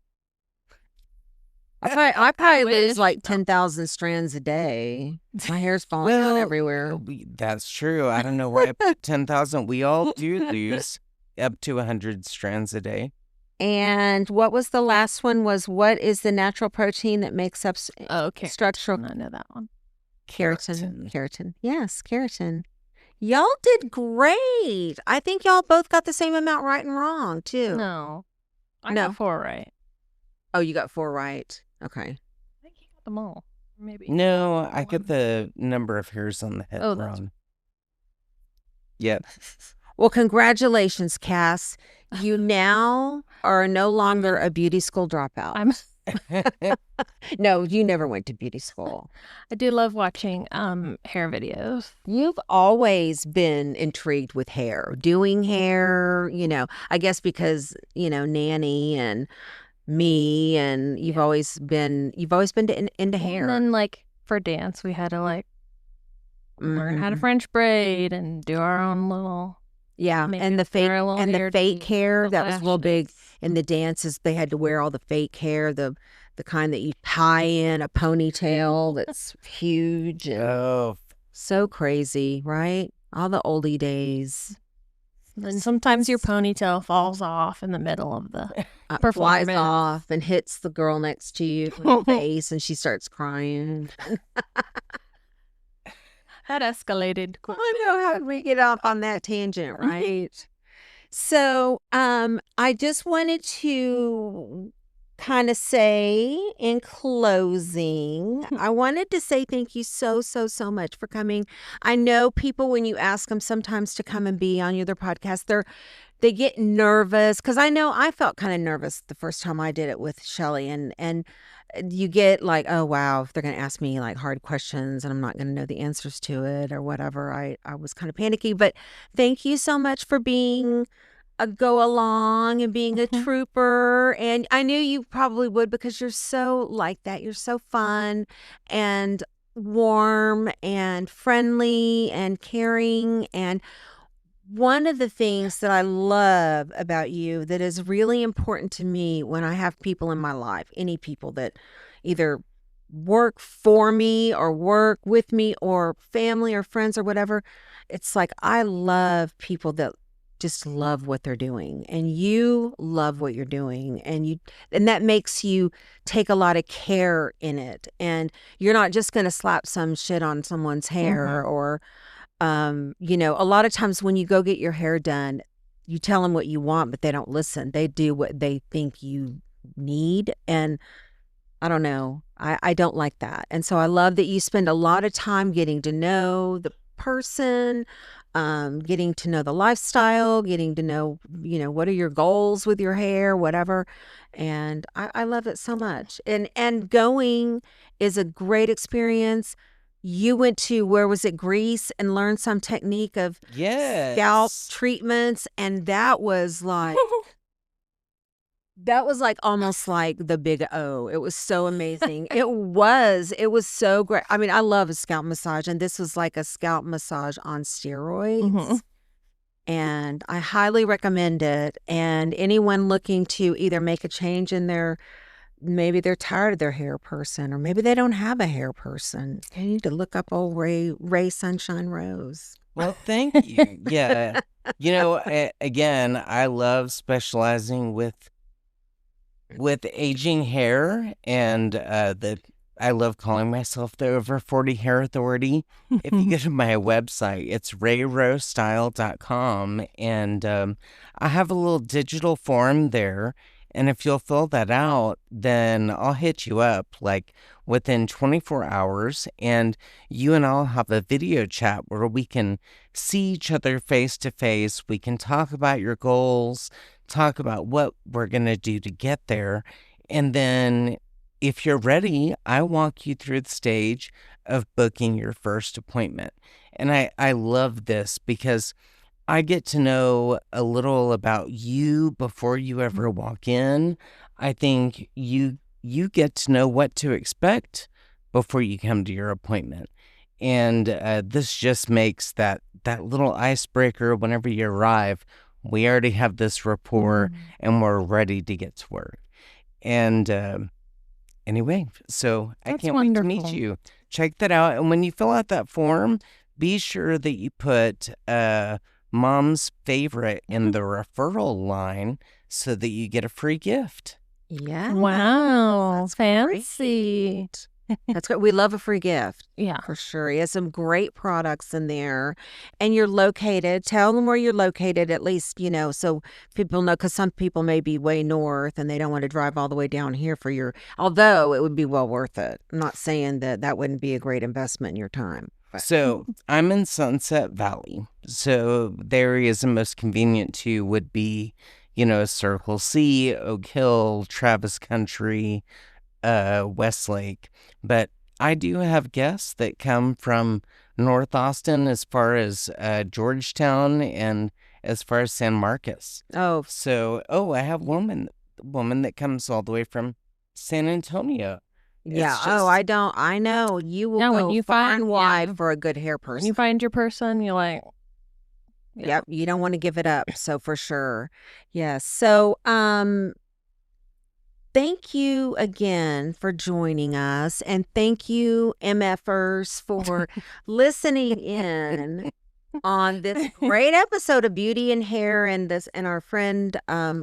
I probably lose like 10,000 strands a day. My hair's falling out everywhere. That's true. I don't know why I put 10,000. We all do lose up to 100 strands a day. And what was the last one? What is the natural protein that makes up structural? I know that one. Keratin. Keratin. Yes, keratin. Y'all did great. I think y'all both got the same amount right and wrong, too. No. I got 4 right. Oh, you got 4 right. Okay. I think you got them all. Maybe. No, I get the number of hairs on the head wrong. Yep. Well, congratulations, Cass. You now are no longer a beauty school dropout. No, you never went to beauty school. I do love watching hair videos. You've always been intrigued with hair, doing hair, I guess because, Nanny and me, and you've always been into hair. And then like for dance, we had to learn how to French braid and do our own little. Yeah, and the fake hair that was real big in the dances. They had to wear all the fake hair, the kind that you tie in a ponytail that's huge. Oh, so crazy, right? All the oldie days. And sometimes your ponytail falls off in the middle of the performance. Flies off and hits the girl next to you in the face, and she starts crying. That escalated quickly. I know, how did we get off on that tangent, right? So I just wanted to kind of say in closing, I wanted to say thank you so much for coming. I know people, when you ask them sometimes to come and be on your other podcast, they get nervous, because I know I felt kind of nervous the first time I did it with Shelly, and you get like, oh wow, if they're going to ask me like hard questions and I'm not going to know the answers to it or whatever. I was kind of panicky, but thank you so much for being a go along and being a trooper. And I knew you probably would, because you're so like that. You're so fun and warm and friendly and caring. And one of the things that I love about you that is really important to me when I have people in my life, any people that either work for me or work with me or family or friends or whatever, it's like I love people that just love what they're doing, and you love what you're doing, and that makes you take a lot of care in it, and you're not just going to slap some shit on someone's hair or a lot of times when you go get your hair done, you tell them what you want, but they don't listen. They do what they think you need. And I don't know. I don't like that. And so I love that you spend a lot of time getting to know the person, getting to know the lifestyle, getting to know, what are your goals with your hair, whatever. And I love it so much. And going is a great experience. You went to, where was it, Greece, and learned some technique of scalp treatments. And that was like, That was like almost like the big O. It was so amazing. It was so great. I mean, I love a scalp massage, and this was like a scalp massage on steroids. Mhm. And I highly recommend it. And anyone looking to either make a change in maybe they're tired of their hair person, or maybe they don't have a hair person, they need to look up old Ray Sunshine Rose. Well, thank you. Yeah. Again, I love specializing with aging hair, and I love calling myself the Over 40 Hair Authority. If you go to my website, it's rayrosestyle.com, and I have a little digital form there, and if you'll fill that out, then I'll hit you up like within 24 hours, and you and I'll have a video chat where we can see each other face to face. We can talk about your goals, talk about what we're going to do to get there. And then if you're ready, I walk you through the stage of booking your first appointment. And I love this because I get to know a little about you before you ever walk in. I think you get to know what to expect before you come to your appointment. And this just makes that little icebreaker whenever you arrive. We already have this rapport, and we're ready to get to work. And anyway, so I That's can't wait to wonderful. meet you. Check that out. And when you fill out that form, be sure that you put Mom's favorite in the referral line so that you get a free gift. Yeah. Wow, That's fancy. great. That's great. We love a free gift. Yeah. For sure. He has some great products in there. And you're located. Tell them where you're located, at least, so people know, because some people may be way north and they don't want to drive all the way down here although it would be well worth it. I'm not saying that wouldn't be a great investment in your time. But. So I'm in Sunset Valley. So the areas the most convenient to would be, Circle C, Oak Hill, Travis Country, Westlake. But I do have guests that come from North Austin, as far as Georgetown, and as far as San Marcos. Oh, So, I have woman that comes all the way from San Antonio. yeah. It's I know. You will Yeah, when go you far find- and wide yeah. for a good hair When person. you find your person, you're like, Yep, you don't want to give it up. So for sure. Yes. So thank you again for joining us, and thank you MFers for listening in on this great episode of Beauty and Hair, and our friend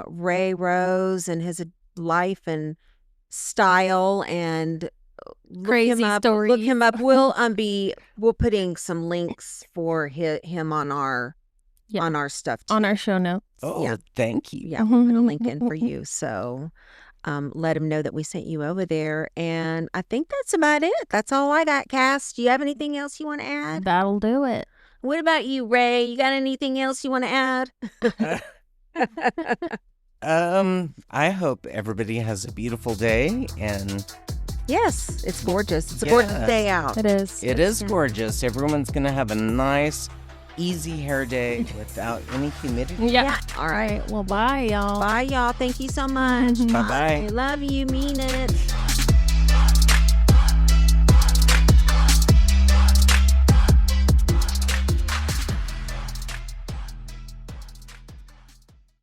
Ray Rose and his life and style, and Crazy stories. Look him up. We'll putting some links for him on our Yeah. on our stuff too. on our show notes. Oh, Yeah. thank you. Yeah, we'll put a link in for you. So let him know that we sent you over there. And I think that's about it. That's all I got, Cass. Do you have anything else you want to add? That'll do it. What about you, Ray? You got anything else you want to add? I hope everybody has a beautiful day, and Yes, it's gorgeous. It's a gorgeous Yeah. day out. It is. it is gorgeous. Everyone's gonna have a nice, easy hair day without any humidity. Yeah. All right. Well, bye, y'all. Bye, y'all. Thank you so much. Bye-bye. I love you. Mean it.